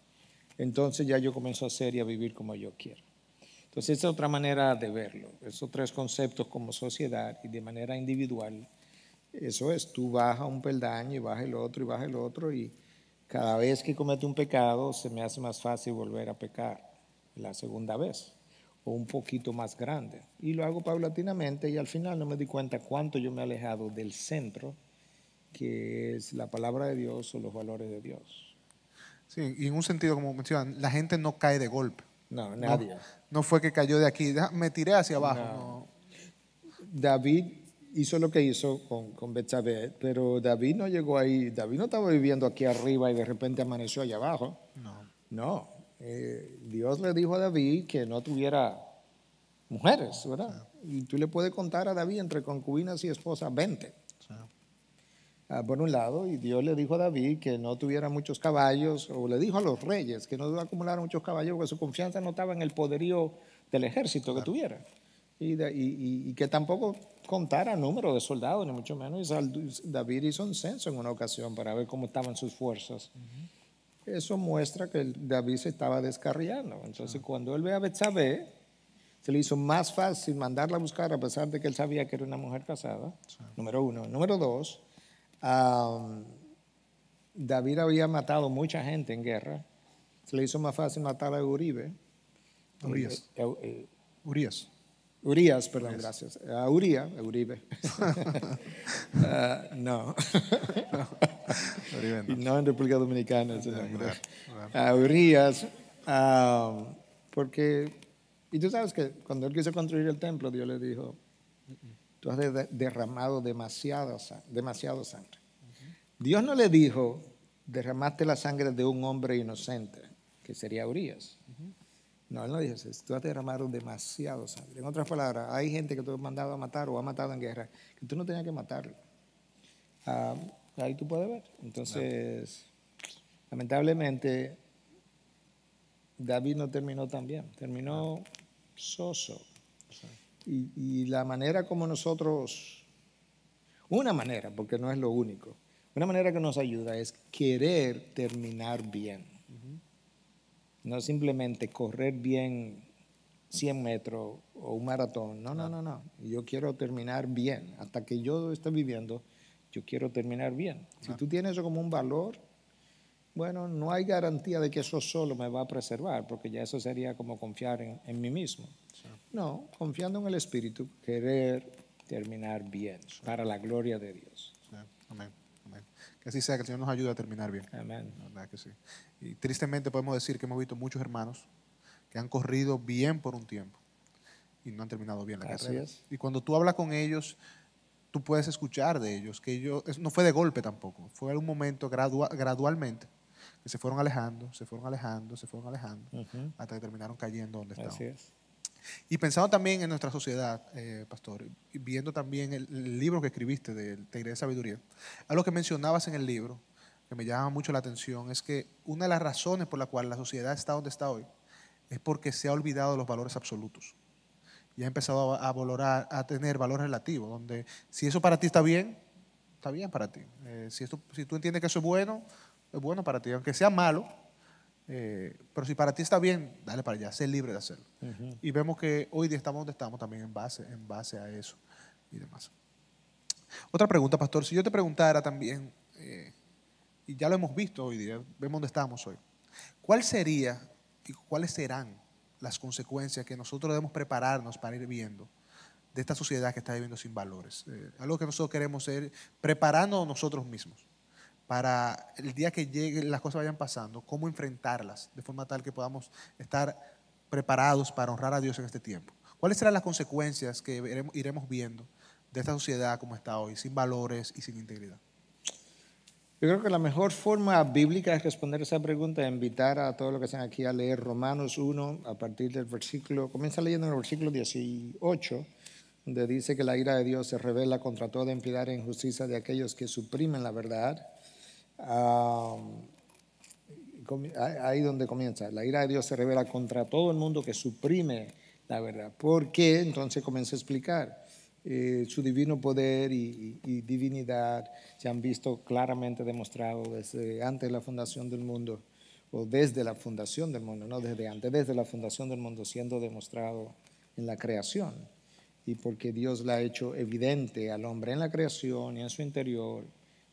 Speaker 2: entonces ya yo comienzo a hacer y a vivir como yo quiero. Entonces, esa es otra manera de verlo. Esos 3 conceptos como sociedad y de manera individual Eso es, tú bajas un peldaño y bajas el otro y bajas el otro y cada vez que comete un pecado se me hace más fácil volver a pecar la segunda vez o un poquito más grande. Y lo hago paulatinamente y al final no me di cuenta cuánto yo me he alejado del centro, que es la palabra de Dios o los valores de Dios.
Speaker 1: Sí, y en un sentido, como mencionan, la gente no cae de golpe.
Speaker 2: No,
Speaker 1: No,
Speaker 2: nadie.
Speaker 1: no fue que cayó de aquí, me tiré hacia abajo.
Speaker 2: No.
Speaker 1: No,
Speaker 2: David hizo lo que hizo con Betsabé, pero David no llegó ahí, David no estaba viviendo aquí arriba y de repente amaneció allá abajo.
Speaker 1: no.
Speaker 2: No, Dios le dijo a David que no tuviera mujeres, ¿verdad? Y tú le puedes contar a David entre concubinas y esposas 20.
Speaker 1: Sí,
Speaker 2: Por un lado, y Dios le dijo a David que no tuviera muchos caballos, o le dijo a los reyes que no acumularan muchos caballos, porque su confianza no estaba en el poderío del ejército que
Speaker 1: claro.
Speaker 2: tuviera. Y que tampoco contara número de soldados, ni mucho menos. David hizo un censo en una ocasión para ver cómo estaban sus fuerzas. Eso muestra que David se estaba descarriando. Entonces, cuando él ve a Betsabé, se le hizo más fácil mandarla a buscar a pesar de que él sabía que era una mujer casada, número uno. Número dos, David había matado mucha gente en guerra. Se le hizo más fácil matar a Uribe.
Speaker 1: Urias. Urias.
Speaker 2: Urias, perdón, gracias. A Uribe. No.
Speaker 1: Uribe
Speaker 2: Y
Speaker 1: no.
Speaker 2: no en República Dominicana. Ese nombre.
Speaker 1: Claro, claro.
Speaker 2: A Urias, porque, y tú sabes que cuando él quiso construir el templo, Dios le dijo, tú has derramado demasiado sangre. Dios no le dijo, derramaste la sangre de un hombre inocente, que sería Urias. No, él no dijo eso, tú has derramado demasiado sangre. En otras palabras, hay gente que tú has mandado a matar o ha matado en guerra, que tú no tenías que matarlo. Ahí tú puedes ver. Entonces, lamentablemente, David no terminó tan bien, terminó soso. Y la manera como nosotros, una manera, porque no es lo único, una manera que nos ayuda es querer terminar bien. No simplemente correr bien 100 metros o un maratón. No, no, no, no. Yo quiero terminar bien. Hasta que yo esté viviendo, yo quiero terminar bien. Si tú tienes eso como un valor, bueno, no hay garantía de que eso solo me va a preservar, porque ya eso sería como confiar en mí mismo. No, confiando en el Espíritu, querer terminar bien, para la gloria de Dios.
Speaker 1: Sí, amén, amén. Que así sea, que el Señor nos ayude a terminar bien.
Speaker 2: Amén.
Speaker 1: La verdad que sí. Y tristemente podemos decir que hemos visto muchos hermanos que han corrido bien por un tiempo y no han terminado bien la
Speaker 2: Así
Speaker 1: carrera.
Speaker 2: es.
Speaker 1: Y cuando tú hablas con ellos, tú puedes escuchar de ellos que no fue de golpe tampoco, fue un momento gradualmente que se fueron alejando, se fueron alejando, se fueron alejando, hasta que terminaron cayendo donde estaban.
Speaker 2: Así es.
Speaker 1: Y pensando también en nuestra sociedad, pastor, y viendo también el libro que escribiste de Te de Sabiduría, algo que mencionabas en el libro, que me llama mucho la atención, es que una de las razones por la cual la sociedad está donde está hoy es porque se ha olvidado de los valores absolutos y ha empezado a valorar, a tener valores relativos, donde si eso para ti está bien para ti. Si tú entiendes que eso es bueno para ti, aunque sea malo. Pero si para ti está bien, dale para allá, sé libre de hacerlo. Y vemos que hoy día estamos donde estamos también en base a eso y demás. Otra pregunta, pastor, si yo te preguntara también, y ya lo hemos visto hoy día, vemos dónde estamos hoy, ¿cuál sería y cuáles serán las consecuencias que nosotros debemos prepararnos para ir viendo de esta sociedad que está viviendo sin valores? Algo que nosotros queremos ser preparando nosotros mismos para el día que lleguen, las cosas vayan pasando, cómo enfrentarlas de forma tal que podamos estar preparados para honrar a Dios en este tiempo. ¿Cuáles serán las consecuencias que iremos viendo de esta sociedad como está hoy, sin valores y sin integridad?
Speaker 2: Yo creo que la mejor forma bíblica de responder esa pregunta es invitar a todos los que están aquí a leer Romanos 1 a partir del versículo, comienza leyendo en el versículo 18, donde dice que la ira de Dios se revela contra toda impiedad e injusticia de aquellos que suprimen la verdad. Ahí donde comienza, la ira de Dios se revela contra todo el mundo que suprime la verdad. ¿Por qué? Entonces comienza a explicar. Su divino poder y divinidad se han visto claramente demostrados desde antes de la fundación del mundo, o desde la fundación del mundo, no desde antes, desde la fundación del mundo, siendo demostrado en la creación. y porque Dios la ha hecho evidente al hombre en la creación y en su interior,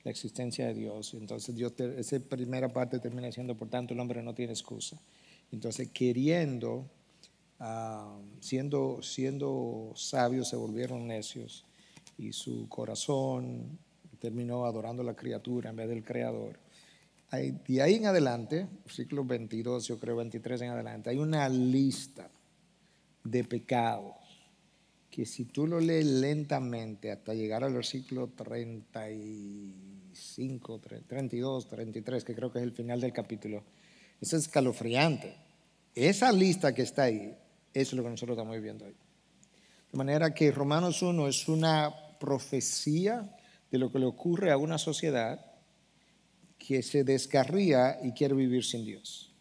Speaker 2: la existencia de Dios. Entonces esa primera parte termina siendo, por tanto, el hombre no tiene excusa. Entonces, siendo sabios, se volvieron necios y su corazón terminó adorando a la criatura en vez del Creador. De ahí en adelante, siglo 22, yo creo 23 en adelante, hay una lista de pecados que si tú lo lees lentamente hasta llegar al versículo 35, 32, 33, que creo que es el final del capítulo, es escalofriante. Esa lista que está ahí, eso es lo que nosotros estamos viviendo hoy. De manera que Romanos 1 es una profecía de lo que le ocurre a una sociedad que se descarría y quiere vivir sin Dios.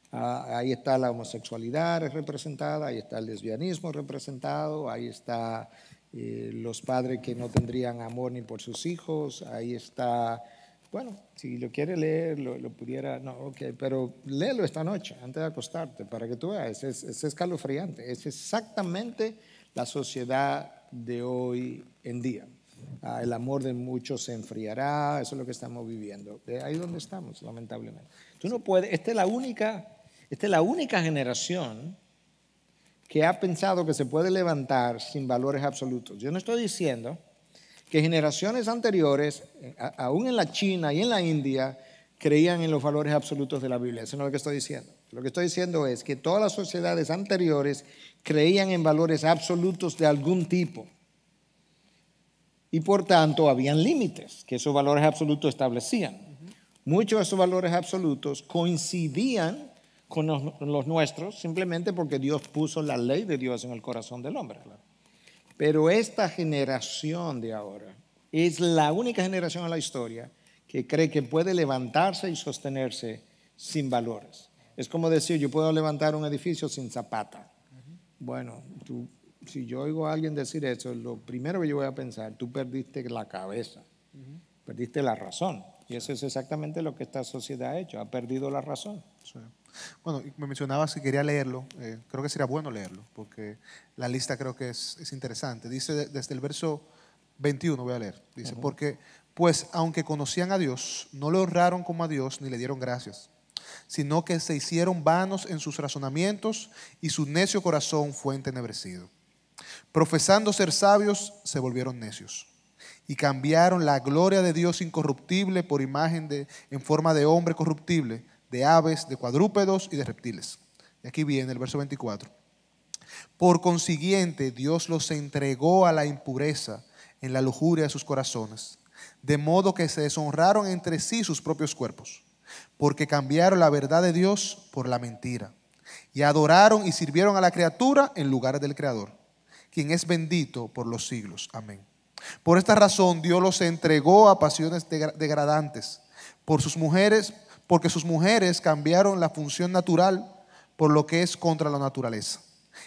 Speaker 2: Ahí está la homosexualidad representada, ahí está el lesbianismo representado, ahí está los padres que no tendrían amor ni por sus hijos, ahí está, bueno, si lo quiere leer, lo pudiera, no, ok, pero léelo esta noche antes de acostarte para que tú veas, es escalofriante, es exactamente la sociedad de hoy en día. El amor de muchos se enfriará, eso es lo que estamos viviendo. Ahí es donde estamos, lamentablemente. Tú no puedes, esta es la única generación que ha pensado que se puede levantar sin valores absolutos. Yo no estoy diciendo que generaciones anteriores, aún en la China y en la India, creían en los valores absolutos de la Biblia. Eso no es lo que estoy diciendo. Lo que estoy diciendo es que todas las sociedades anteriores creían en valores absolutos de algún tipo. Y por tanto habían límites que esos valores absolutos establecían. Muchos de esos valores absolutos coincidían con los nuestros simplemente porque Dios puso la ley de Dios en el corazón del hombre. Pero esta generación de ahora es la única generación en la historia que cree que puede levantarse y sostenerse sin valores. Es como decir, yo puedo levantar un edificio sin zapata. Bueno, si yo oigo a alguien decir eso, lo primero que yo voy a pensar, tú perdiste la cabeza, perdiste la razón. Y eso es exactamente lo que esta sociedad ha hecho, ha perdido la razón.
Speaker 1: Sí. Bueno, me mencionabas que quería leerlo, creo que sería bueno leerlo, porque la lista creo que es interesante. Dice desde el verso 21, voy a leer, dice, porque pues aunque conocían a Dios, no le honraron como a Dios ni le dieron gracias, sino que se hicieron vanos en sus razonamientos y su necio corazón fue entenebrecido. Profesando ser sabios, se volvieron necios y cambiaron la gloria de Dios incorruptible por imagen en forma de hombre corruptible, de aves, de cuadrúpedos y de reptiles. Y aquí viene el verso 24. Por consiguiente, Dios los entregó a la impureza en la lujuria de sus corazones, de modo que se deshonraron entre sí sus propios cuerpos, porque cambiaron la verdad de Dios por la mentira, y adoraron y sirvieron a la criatura en lugar del Creador, quien es bendito por los siglos. Amén. Por esta razón Dios los entregó a pasiones degradantes porque sus mujeres cambiaron la función natural por lo que es contra la naturaleza.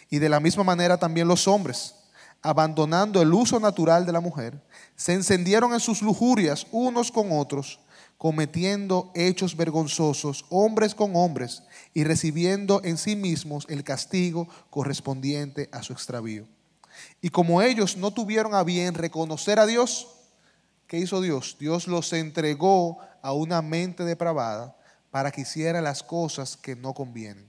Speaker 1: Y de la misma manera también los hombres, abandonando el uso natural de la mujer, se encendieron en sus lujurias unos con otros, cometiendo hechos vergonzosos hombres con hombres y recibiendo en sí mismos el castigo correspondiente a su extravío. Y como ellos no tuvieron a bien reconocer a Dios, ¿qué hizo Dios? Dios los entregó a una mente depravada para que hiciera las cosas que no convienen.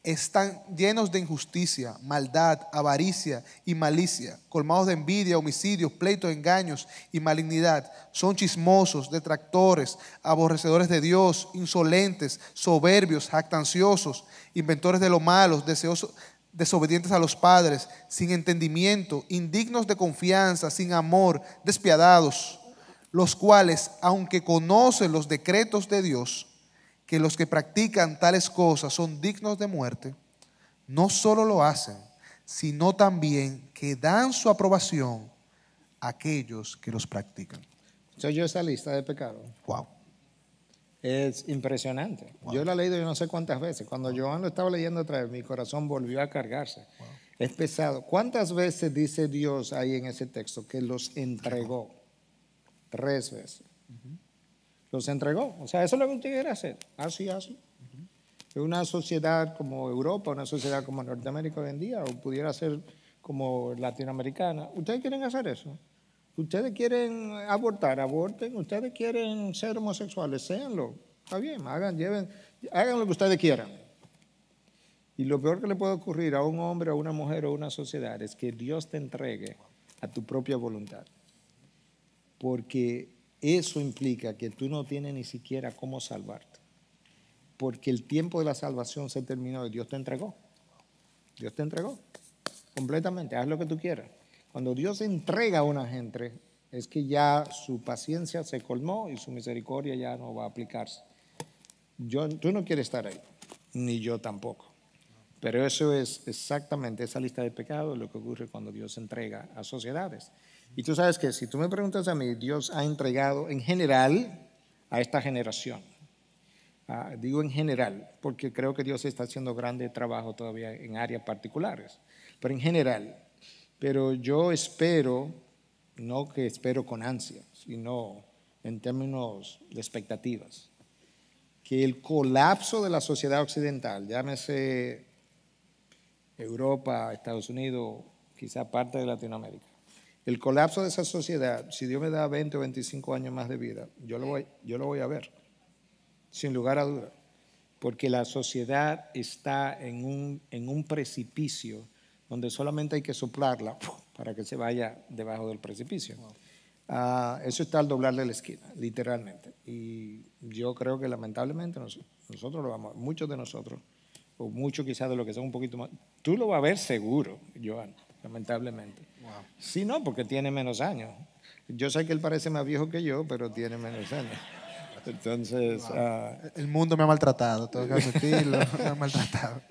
Speaker 1: Están llenos de injusticia, maldad, avaricia y malicia, colmados de envidia, homicidios, pleitos, engaños y malignidad. Son chismosos, detractores, aborrecedores de Dios, insolentes, soberbios, jactanciosos, inventores de lo malo, desobedientes a los padres, sin entendimiento, indignos de confianza, sin amor, despiadados, los cuales, aunque conocen los decretos de Dios, que los que practican tales cosas son dignos de muerte, no solo lo hacen, sino también que dan su aprobación a aquellos que los practican.
Speaker 2: ¿Soy yo esa lista de pecados?
Speaker 1: Wow.
Speaker 2: Es impresionante.
Speaker 1: Wow.
Speaker 2: Yo la he leído yo no sé cuántas veces. Cuando Joan lo estaba leyendo otra vez, mi corazón volvió a cargarse. Wow. Es pesado. ¿Cuántas veces dice Dios ahí en ese texto que los entregó? 3 veces. Los entregó. O sea, eso es lo que usted quiere hacer. Así. Una sociedad como Europa, una sociedad como Norteamérica hoy en día, o pudiera ser como latinoamericana, ¿ustedes quieren hacer eso? ¿Ustedes quieren abortar? Aborten. ¿Ustedes quieren ser homosexuales? Séanlo. Está bien, hagan lo que ustedes quieran. Y lo peor que le puede ocurrir a un hombre, a una mujer o a una sociedad es que Dios te entregue a tu propia voluntad. Porque eso implica que tú no tienes ni siquiera cómo salvarte. Porque el tiempo de la salvación se terminó y Dios te entregó. Dios te entregó completamente. Haz lo que tú quieras. Cuando Dios entrega a una gente, es que ya su paciencia se colmó y su misericordia ya no va a aplicarse. Tú no quieres estar ahí, ni yo tampoco. Pero eso es exactamente esa lista de pecados lo que ocurre cuando Dios entrega a sociedades. Y tú sabes que si tú me preguntas a mí, Dios ha entregado en general a esta generación. Digo en general, porque creo que Dios está haciendo grande trabajo todavía en áreas particulares, pero en general. Pero yo espero, no que espero con ansia, sino en términos de expectativas, que el colapso de la sociedad occidental, llámese Europa, Estados Unidos, quizá parte de Latinoamérica, el colapso de esa sociedad, si Dios me da 20 o 25 años más de vida, yo lo voy a ver, sin lugar a duda, porque la sociedad está en un precipicio donde solamente hay que soplarla para que se vaya debajo del precipicio. Eso está al doblarle la esquina, literalmente. Y yo creo que lamentablemente nosotros lo vamos, muchos de nosotros, o muchos quizás de los que son un poquito más, tú lo vas a ver seguro, Joan, lamentablemente.
Speaker 1: Wow.
Speaker 2: Sí, no, porque tiene menos años. Yo sé que él parece más viejo que yo, pero tiene menos años. Entonces,
Speaker 1: El mundo me ha maltratado, tengo que admitirlo, me ha maltratado.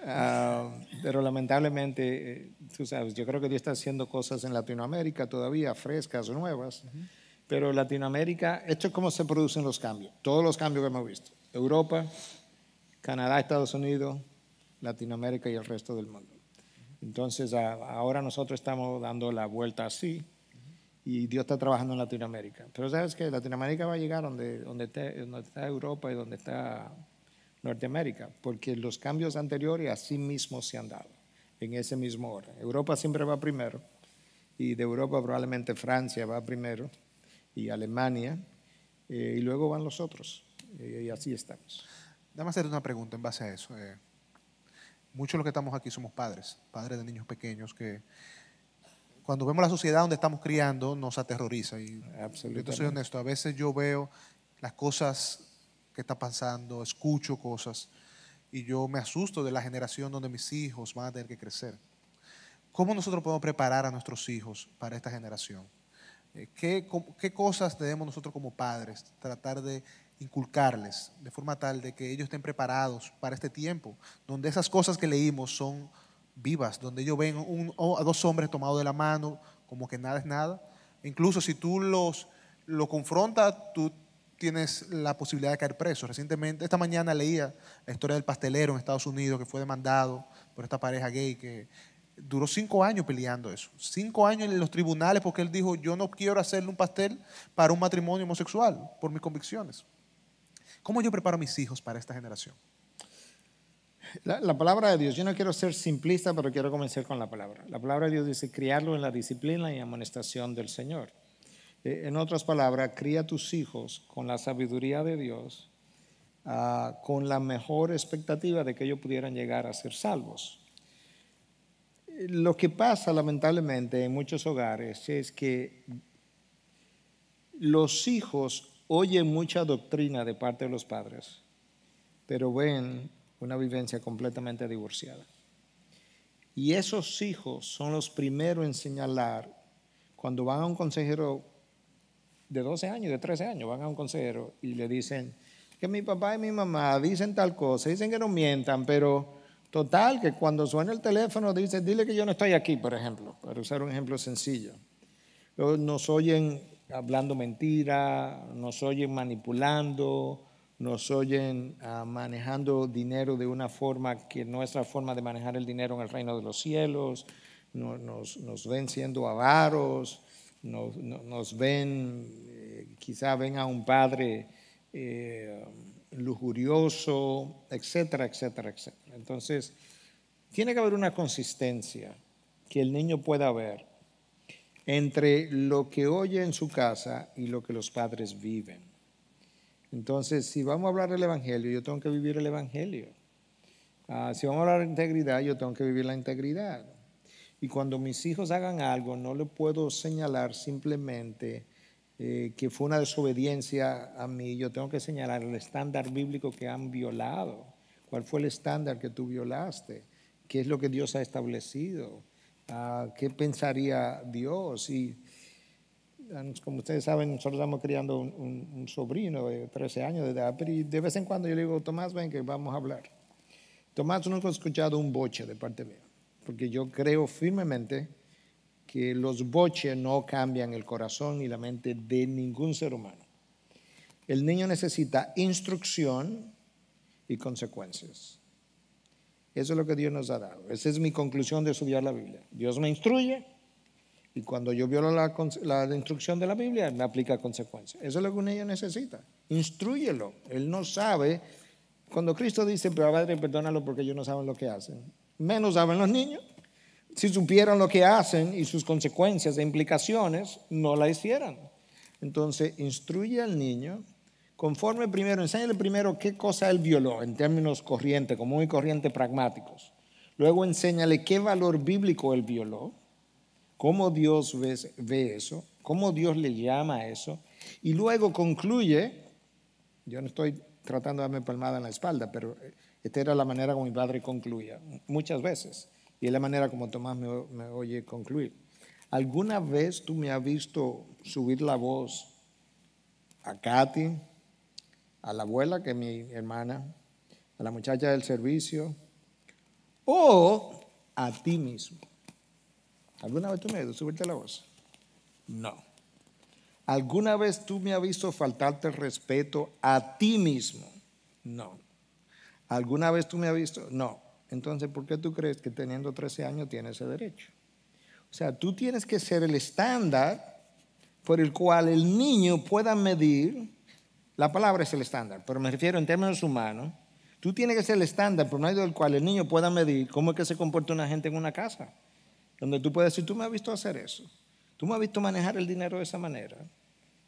Speaker 2: pero lamentablemente, tú sabes, yo creo que Dios está haciendo cosas en Latinoamérica todavía frescas, nuevas, pero Latinoamérica, esto es cómo se producen los cambios, todos los cambios que hemos visto, Europa, Canadá, Estados Unidos, Latinoamérica y el resto del mundo. Entonces, ahora nosotros estamos dando la vuelta así, y Dios está trabajando en Latinoamérica. Pero sabes que Latinoamérica va a llegar donde está Europa y donde está Norteamérica, porque los cambios anteriores así mismo se han dado, en ese mismo orden. Europa siempre va primero, y de Europa probablemente Francia va primero, y Alemania, y luego van los otros, y así estamos.
Speaker 1: Déjame hacerte una pregunta en base a eso. Muchos de los que estamos aquí somos padres de niños pequeños que cuando vemos la sociedad donde estamos criando nos aterroriza. Y yo te soy honesto, a veces yo veo las cosas que están pasando, escucho cosas y yo me asusto de la generación donde mis hijos van a tener que crecer. ¿Cómo nosotros podemos preparar a nuestros hijos para esta generación? ¿Qué cosas debemos nosotros como padres tratar de inculcarles de forma tal de que ellos estén preparados para este tiempo, donde esas cosas que leímos son vivas, donde ellos ven a dos hombres tomados de la mano, como que nada es nada? Incluso si tú lo confrontas, tú tienes la posibilidad de caer preso. Recientemente, esta mañana leía la historia del pastelero en Estados Unidos que fue demandado por esta pareja gay que duró 5 años peleando eso. 5 años en los tribunales porque él dijo, yo no quiero hacerle un pastel para un matrimonio homosexual por mis convicciones. ¿Cómo yo preparo a mis hijos para esta generación?
Speaker 2: La palabra de Dios, yo no quiero ser simplista, pero quiero comenzar con la palabra. La palabra de Dios dice, criarlo en la disciplina y amonestación del Señor. En otras palabras, cría a tus hijos con la sabiduría de Dios, con la mejor expectativa de que ellos pudieran llegar a ser salvos. Lo que pasa lamentablemente en muchos hogares es que los hijos oyen mucha doctrina de parte de los padres, pero ven una vivencia completamente divorciada. Y esos hijos son los primeros en señalar cuando van a un consejero de 12 años, de 13 años, van a un consejero y le dicen que mi papá y mi mamá dicen tal cosa, dicen que no mientan, pero total, que cuando suena el teléfono dicen, dile que yo no estoy aquí, por ejemplo, para usar un ejemplo sencillo. Nos oyen hablando mentira, nos oyen manipulando, nos oyen manejando dinero de una forma que no es la forma de manejar el dinero en el reino de los cielos, nos ven siendo avaros, nos ven, quizá ven a un padre lujurioso, etcétera, etcétera, etcétera. Entonces, tiene que haber una consistencia que el niño pueda ver entre lo que oye en su casa y lo que los padres viven. Entonces, si vamos a hablar del Evangelio, yo tengo que vivir el Evangelio. Si vamos a hablar de integridad, yo tengo que vivir la integridad. Y cuando mis hijos hagan algo, no le puedo señalar simplemente que fue una desobediencia a mí. Yo tengo que señalar el estándar bíblico que han violado. ¿Cuál fue el estándar que tú violaste? ¿Qué es lo que Dios ha establecido? ¿Qué pensaría Dios? Y como ustedes saben, nosotros estamos criando un sobrino de 13 años de edad, pero de vez en cuando yo le digo, Tomás, ven que vamos a hablar. Tomás nunca ha escuchado un boche de parte mía, porque yo creo firmemente que los boches no cambian el corazón ni la mente de ningún ser humano. El niño necesita instrucción y consecuencias. Eso es lo que Dios nos ha dado. Esa es mi conclusión de estudiar la Biblia. Dios me instruye y cuando yo violo la instrucción de la Biblia, me aplica consecuencias. Eso es lo que un niño necesita. Instrúyelo. Él no sabe. Cuando Cristo dice, pero Padre, perdónalo porque ellos no saben lo que hacen. Menos saben los niños. Si supieran lo que hacen y sus consecuencias e implicaciones, no la hicieran. Entonces, instruye al niño. Conforme primero, enséñale primero qué cosa él violó en términos corrientes, común y corriente pragmáticos. Luego enséñale qué valor bíblico él violó, cómo Dios ve eso, cómo Dios le llama a eso. Y luego concluye, yo no estoy tratando de darme palmada en la espalda, pero esta era la manera como mi padre concluía, muchas veces. Y es la manera como Tomás me oye concluir. ¿Alguna vez tú me has visto subir la voz a Katy, a la abuela, que es mi hermana, a la muchacha del servicio, o a ti mismo? ¿Alguna vez tú me has visto subirte la voz? No. ¿Alguna vez tú me has visto faltarte el respeto a ti mismo? No. ¿Alguna vez tú me has visto? No. Entonces, ¿por qué tú crees que teniendo 13 años tienes ese derecho? O sea, tú tienes que ser el estándar por el cual el niño pueda medir. La palabra es el estándar, pero me refiero en términos humanos. Tú tienes que ser el estándar por medio del cual el niño pueda medir cómo es que se comporta una gente en una casa. Donde tú puedes decir, tú me has visto hacer eso. Tú me has visto manejar el dinero de esa manera.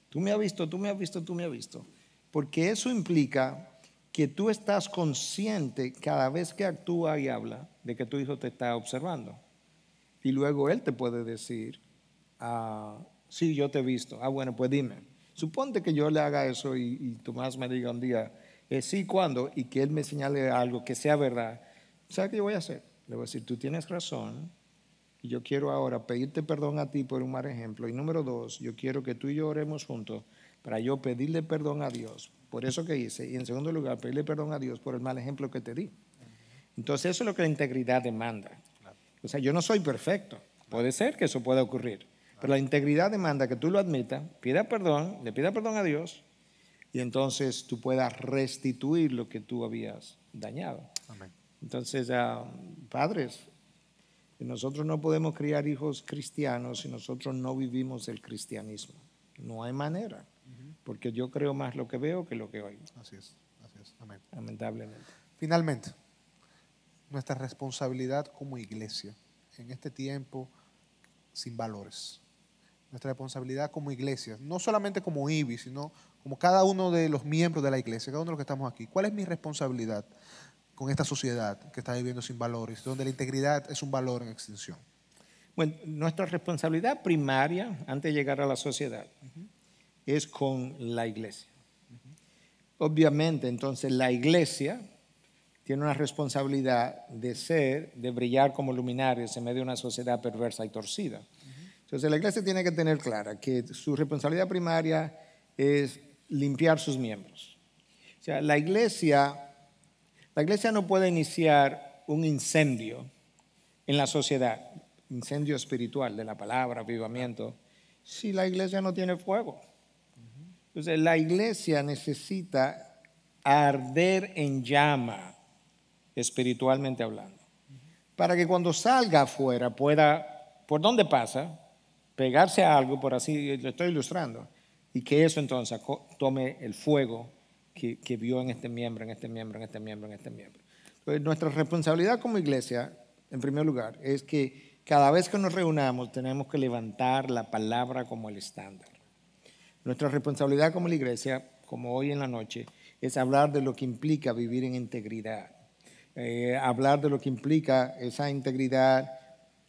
Speaker 2: Tú me has visto, tú me has visto, tú me has visto. Porque eso implica que tú estás consciente cada vez que actúa y habla de que tu hijo te está observando. Y luego él te puede decir, sí, yo te he visto. Bueno, pues dime. Suponte que yo le haga eso y Tomás me diga un día, sí, ¿cuándo? Y que él me señale algo que sea verdad. ¿Sabes qué yo voy a hacer? Le voy a decir, tú tienes razón. Y yo quiero ahora pedirte perdón a ti por un mal ejemplo. Y número 2, yo quiero que tú y yo oremos juntos para yo pedirle perdón a Dios por eso que hice. Y en segundo lugar, pedirle perdón a Dios por el mal ejemplo que te di. Entonces eso es lo que la integridad demanda. O sea, yo no soy perfecto. Puede ser que eso pueda ocurrir. Pero la integridad demanda que tú lo admitas, pida perdón, le pida perdón a Dios y entonces tú puedas restituir lo que tú habías dañado.
Speaker 1: Amén.
Speaker 2: Entonces, padres, nosotros no podemos criar hijos cristianos si nosotros no vivimos el cristianismo. No hay manera, porque yo creo más lo que veo que lo que oigo.
Speaker 1: Así es. Amén.
Speaker 2: Lamentablemente.
Speaker 1: Finalmente, nuestra responsabilidad como iglesia en este tiempo sin valores. Nuestra responsabilidad como iglesia, no solamente como IBI, sino como cada uno de los miembros de la iglesia, cada uno de los que estamos aquí. ¿Cuál es mi responsabilidad con esta sociedad que está viviendo sin valores, donde la integridad es un valor en extinción?
Speaker 2: Bueno, nuestra responsabilidad primaria antes de llegar a la sociedad es con la iglesia. Obviamente, entonces, la iglesia tiene una responsabilidad de brillar como luminarios en medio de una sociedad perversa y torcida. Entonces, la iglesia tiene que tener clara que su responsabilidad primaria es limpiar sus miembros. O sea, la iglesia no puede iniciar un incendio en la sociedad, incendio espiritual de la palabra, avivamiento, si la iglesia no tiene fuego. Entonces, la iglesia necesita arder en llama, espiritualmente hablando, para que cuando salga afuera pueda, por donde pasa, pegarse a algo, por así lo estoy ilustrando, y que eso entonces tome el fuego que vio en este miembro, en este miembro, en este miembro, en este miembro. Entonces, nuestra responsabilidad como iglesia, en primer lugar, es que cada vez que nos reunamos tenemos que levantar la palabra como el estándar. Nuestra responsabilidad como la iglesia, como hoy en la noche, es hablar de lo que implica vivir en integridad. Hablar de lo que implica esa integridad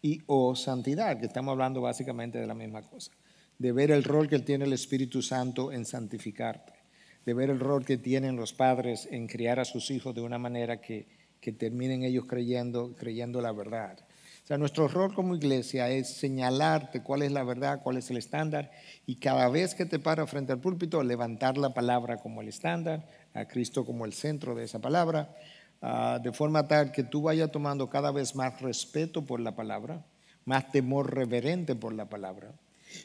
Speaker 2: y o santidad, que estamos hablando básicamente de la misma cosa. De ver el rol que tiene el Espíritu Santo en santificarte. De ver el rol que tienen los padres en criar a sus hijos de una manera que terminen ellos creyendo la verdad. O sea, nuestro rol como iglesia es señalarte cuál es la verdad, cuál es el estándar, y cada vez que te paras frente al púlpito, levantar la palabra como el estándar, a Cristo como el centro de esa palabra, de forma tal que tú vayas tomando cada vez más respeto por la palabra, más temor reverente por la palabra,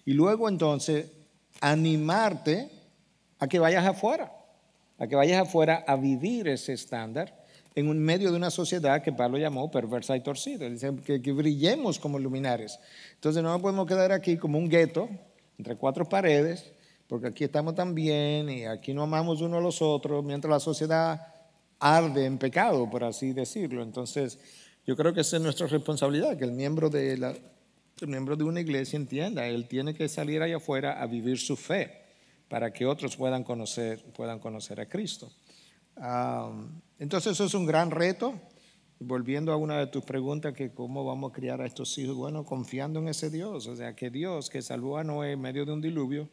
Speaker 2: y luego entonces animarte a que vayas afuera a vivir ese estándar en un medio de una sociedad que Pablo llamó perversa y torcida. Dice que brillemos como luminares. Entonces no nos podemos quedar aquí como un gueto entre cuatro paredes, porque aquí estamos tan bien y aquí no amamos uno a los otros, mientras la sociedad arde en pecado, por así decirlo. Entonces yo creo que esa es nuestra responsabilidad, que el miembro de una iglesia entienda, él tiene que salir allá afuera a vivir su fe para que otros puedan conocer a Cristo. Entonces eso es un gran reto. Volviendo a una de tus preguntas, que cómo vamos a criar a estos hijos, bueno, confiando en ese Dios, o sea, que Dios que salvó a Noé en medio de un diluvio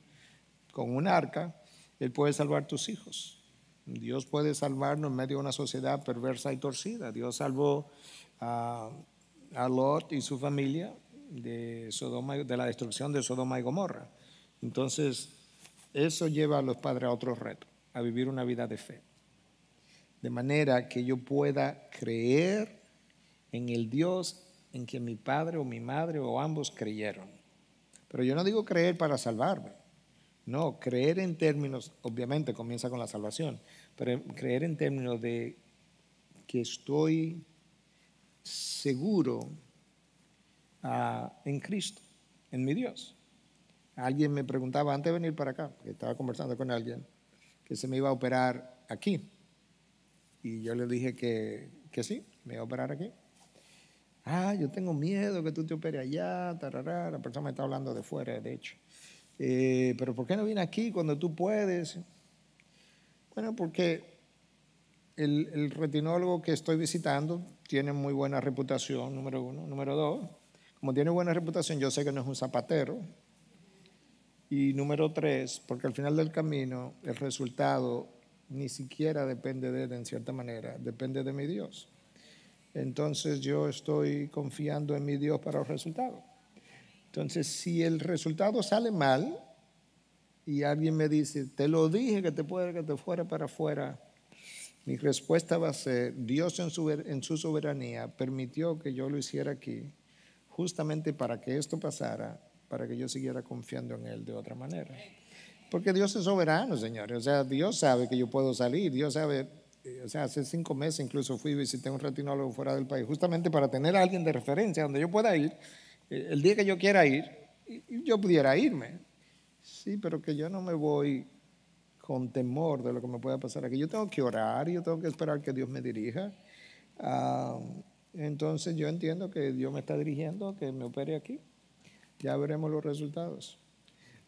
Speaker 2: con un arca, Él puede salvar tus hijos. Dios puede salvarnos en medio de una sociedad perversa y torcida. Dios salvó a Lot y su familia de la destrucción de Sodoma y Gomorra. Entonces eso lleva a los padres a otro reto, a vivir una vida de fe. De manera que yo pueda creer en el Dios en que mi padre o mi madre o ambos creyeron. Pero yo no digo creer para salvarme. No, creer en términos, obviamente comienza con la salvación, pero creer en términos de que estoy seguro en Cristo, en mi Dios. Alguien me preguntaba antes de venir para acá, que estaba conversando con alguien, que se me iba a operar aquí. Y yo le dije que sí, me iba a operar aquí. Yo tengo miedo que tú te operes allá, tarará. La persona me está hablando de fuera, de hecho. Pero ¿por qué no viene aquí cuando tú puedes? Bueno, porque el retinólogo que estoy visitando tiene muy buena reputación, número uno. Número dos, como tiene buena reputación, yo sé que no es un zapatero. Y número tres, porque al final del camino el resultado ni siquiera depende de él en cierta manera, depende de mi Dios. Entonces yo estoy confiando en mi Dios para los resultados. Entonces si el resultado sale mal y alguien me dice, te lo dije que te fuera para afuera, mi respuesta va a ser, Dios en su soberanía permitió que yo lo hiciera aquí, justamente para que esto pasara, para que yo siguiera confiando en Él de otra manera. Porque Dios es soberano, señores. O sea, Dios sabe que yo puedo salir. Dios sabe, o sea, hace 5 meses incluso fui y visité a un retinólogo fuera del país, justamente para tener a alguien de referencia donde yo pueda ir, el día que yo quiera ir, y yo pudiera irme. Sí, pero que yo no me voy con temor de lo que me pueda pasar aquí. Yo tengo que orar y yo tengo que esperar que Dios me dirija. Entonces yo entiendo que Dios me está dirigiendo, que me opere aquí. Ya veremos los resultados.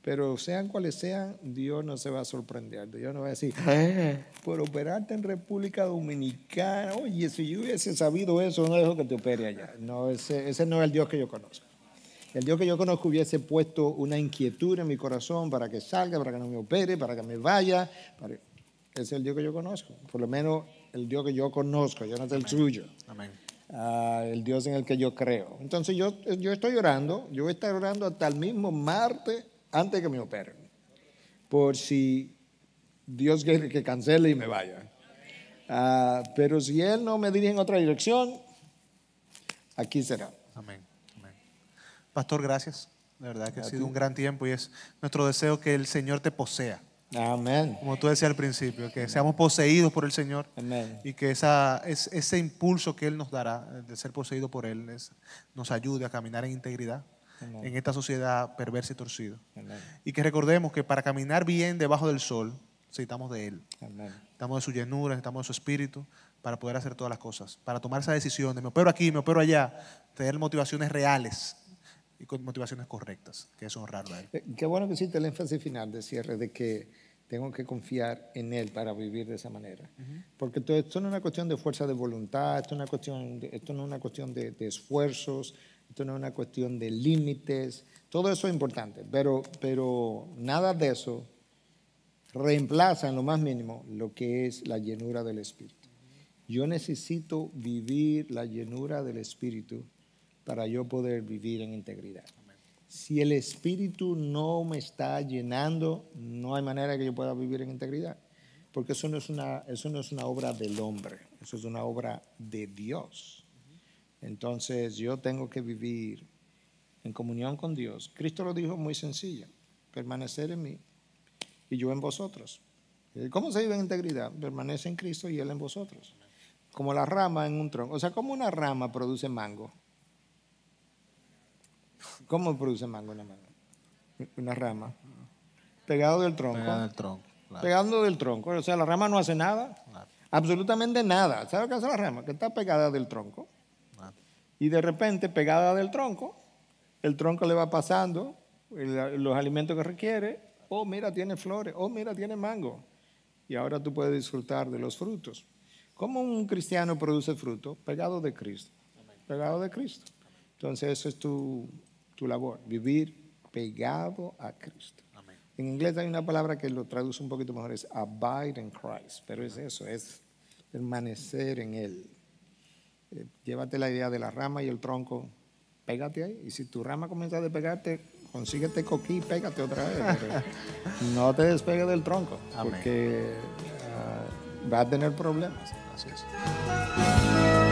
Speaker 2: Pero sean cuales sean, Dios no se va a sorprender. Dios no va a decir, por operarte en República Dominicana, oye, si yo hubiese sabido eso, no dejo que te opere allá. No, ese no es el Dios que yo conozco. El Dios que yo conozco hubiese puesto una inquietud en mi corazón para que salga, para que no me opere, para que me vaya. Ese es el Dios que yo conozco. Por lo menos el Dios que yo conozco, yo no sé el suyo.
Speaker 1: Amén.
Speaker 2: El Dios en el que yo creo. Entonces yo estoy orando, yo voy a estar orando hasta el mismo martes antes de que me operen, por si Dios quiere que cancele y me vaya. Pero si Él no me dirige en otra dirección, aquí será.
Speaker 1: Amén. Amén. Pastor, gracias. De verdad que ha sido un gran tiempo y es nuestro deseo que el Señor te posea.
Speaker 2: Amén.
Speaker 1: Como tú decías al principio, que seamos poseídos por el Señor.
Speaker 2: Amén.
Speaker 1: Y que ese impulso que Él nos dará de ser poseído por Él nos ayude a caminar en integridad. Amén. En esta sociedad perversa y torcida. Amén. Y que recordemos que para caminar bien debajo del sol necesitamos de Él. Amén. necesitamos de su llenura, necesitamos de su espíritu para poder hacer todas las cosas, para tomar esas decisiones. Me opero aquí, me opero allá, tener motivaciones reales y con motivaciones correctas, que es honrarlo a Él.
Speaker 2: Qué bueno que hiciste el énfasis final de cierre de que tengo que confiar en Él para vivir de esa manera. Porque esto no es una cuestión de fuerza de voluntad, esto no es una cuestión de esfuerzos, esto no es una cuestión de límites. Todo eso es importante, pero nada de eso reemplaza en lo más mínimo lo que es la llenura del Espíritu. Yo necesito vivir la llenura del Espíritu para yo poder vivir en integridad. Si el Espíritu no me está llenando, no hay manera que yo pueda vivir en integridad. Porque eso no es una obra del hombre, eso es una obra de Dios. Entonces yo tengo que vivir en comunión con Dios. Cristo lo dijo muy sencillo: permanecer en mí y yo en vosotros. ¿Cómo se vive en integridad? Permanece en Cristo y Él en vosotros. Como la rama en un tronco. O sea, ¿cómo una rama produce mango? ¿Cómo produce mango una rama? Pegado del tronco.
Speaker 1: Pegado del tronco, claro.
Speaker 2: Pegando del tronco. O sea, la rama no hace nada.
Speaker 1: Claro.
Speaker 2: Absolutamente nada. ¿Sabe qué hace la rama? Que está pegada del tronco.
Speaker 1: Claro.
Speaker 2: Y de repente, pegada del tronco, el tronco le va pasando los alimentos que requiere. Oh, mira, tiene flores. Oh, mira, tiene mango. Y ahora tú puedes disfrutar de los frutos. ¿Cómo un cristiano produce fruto? Pegado de Cristo. Pegado de Cristo. Entonces, eso es tu labor, vivir pegado a Cristo.
Speaker 1: Amén.
Speaker 2: En inglés hay una palabra que lo traduce un poquito mejor, es abide in Christ, pero es eso, es permanecer en Él. Llévate la idea de la rama y el tronco, pégate ahí, y si tu rama comienza a despegarte, consíguete coquí y pégate otra vez, pero no te despegues del tronco,
Speaker 1: Amén.
Speaker 2: porque vas a tener problemas.
Speaker 1: Así es.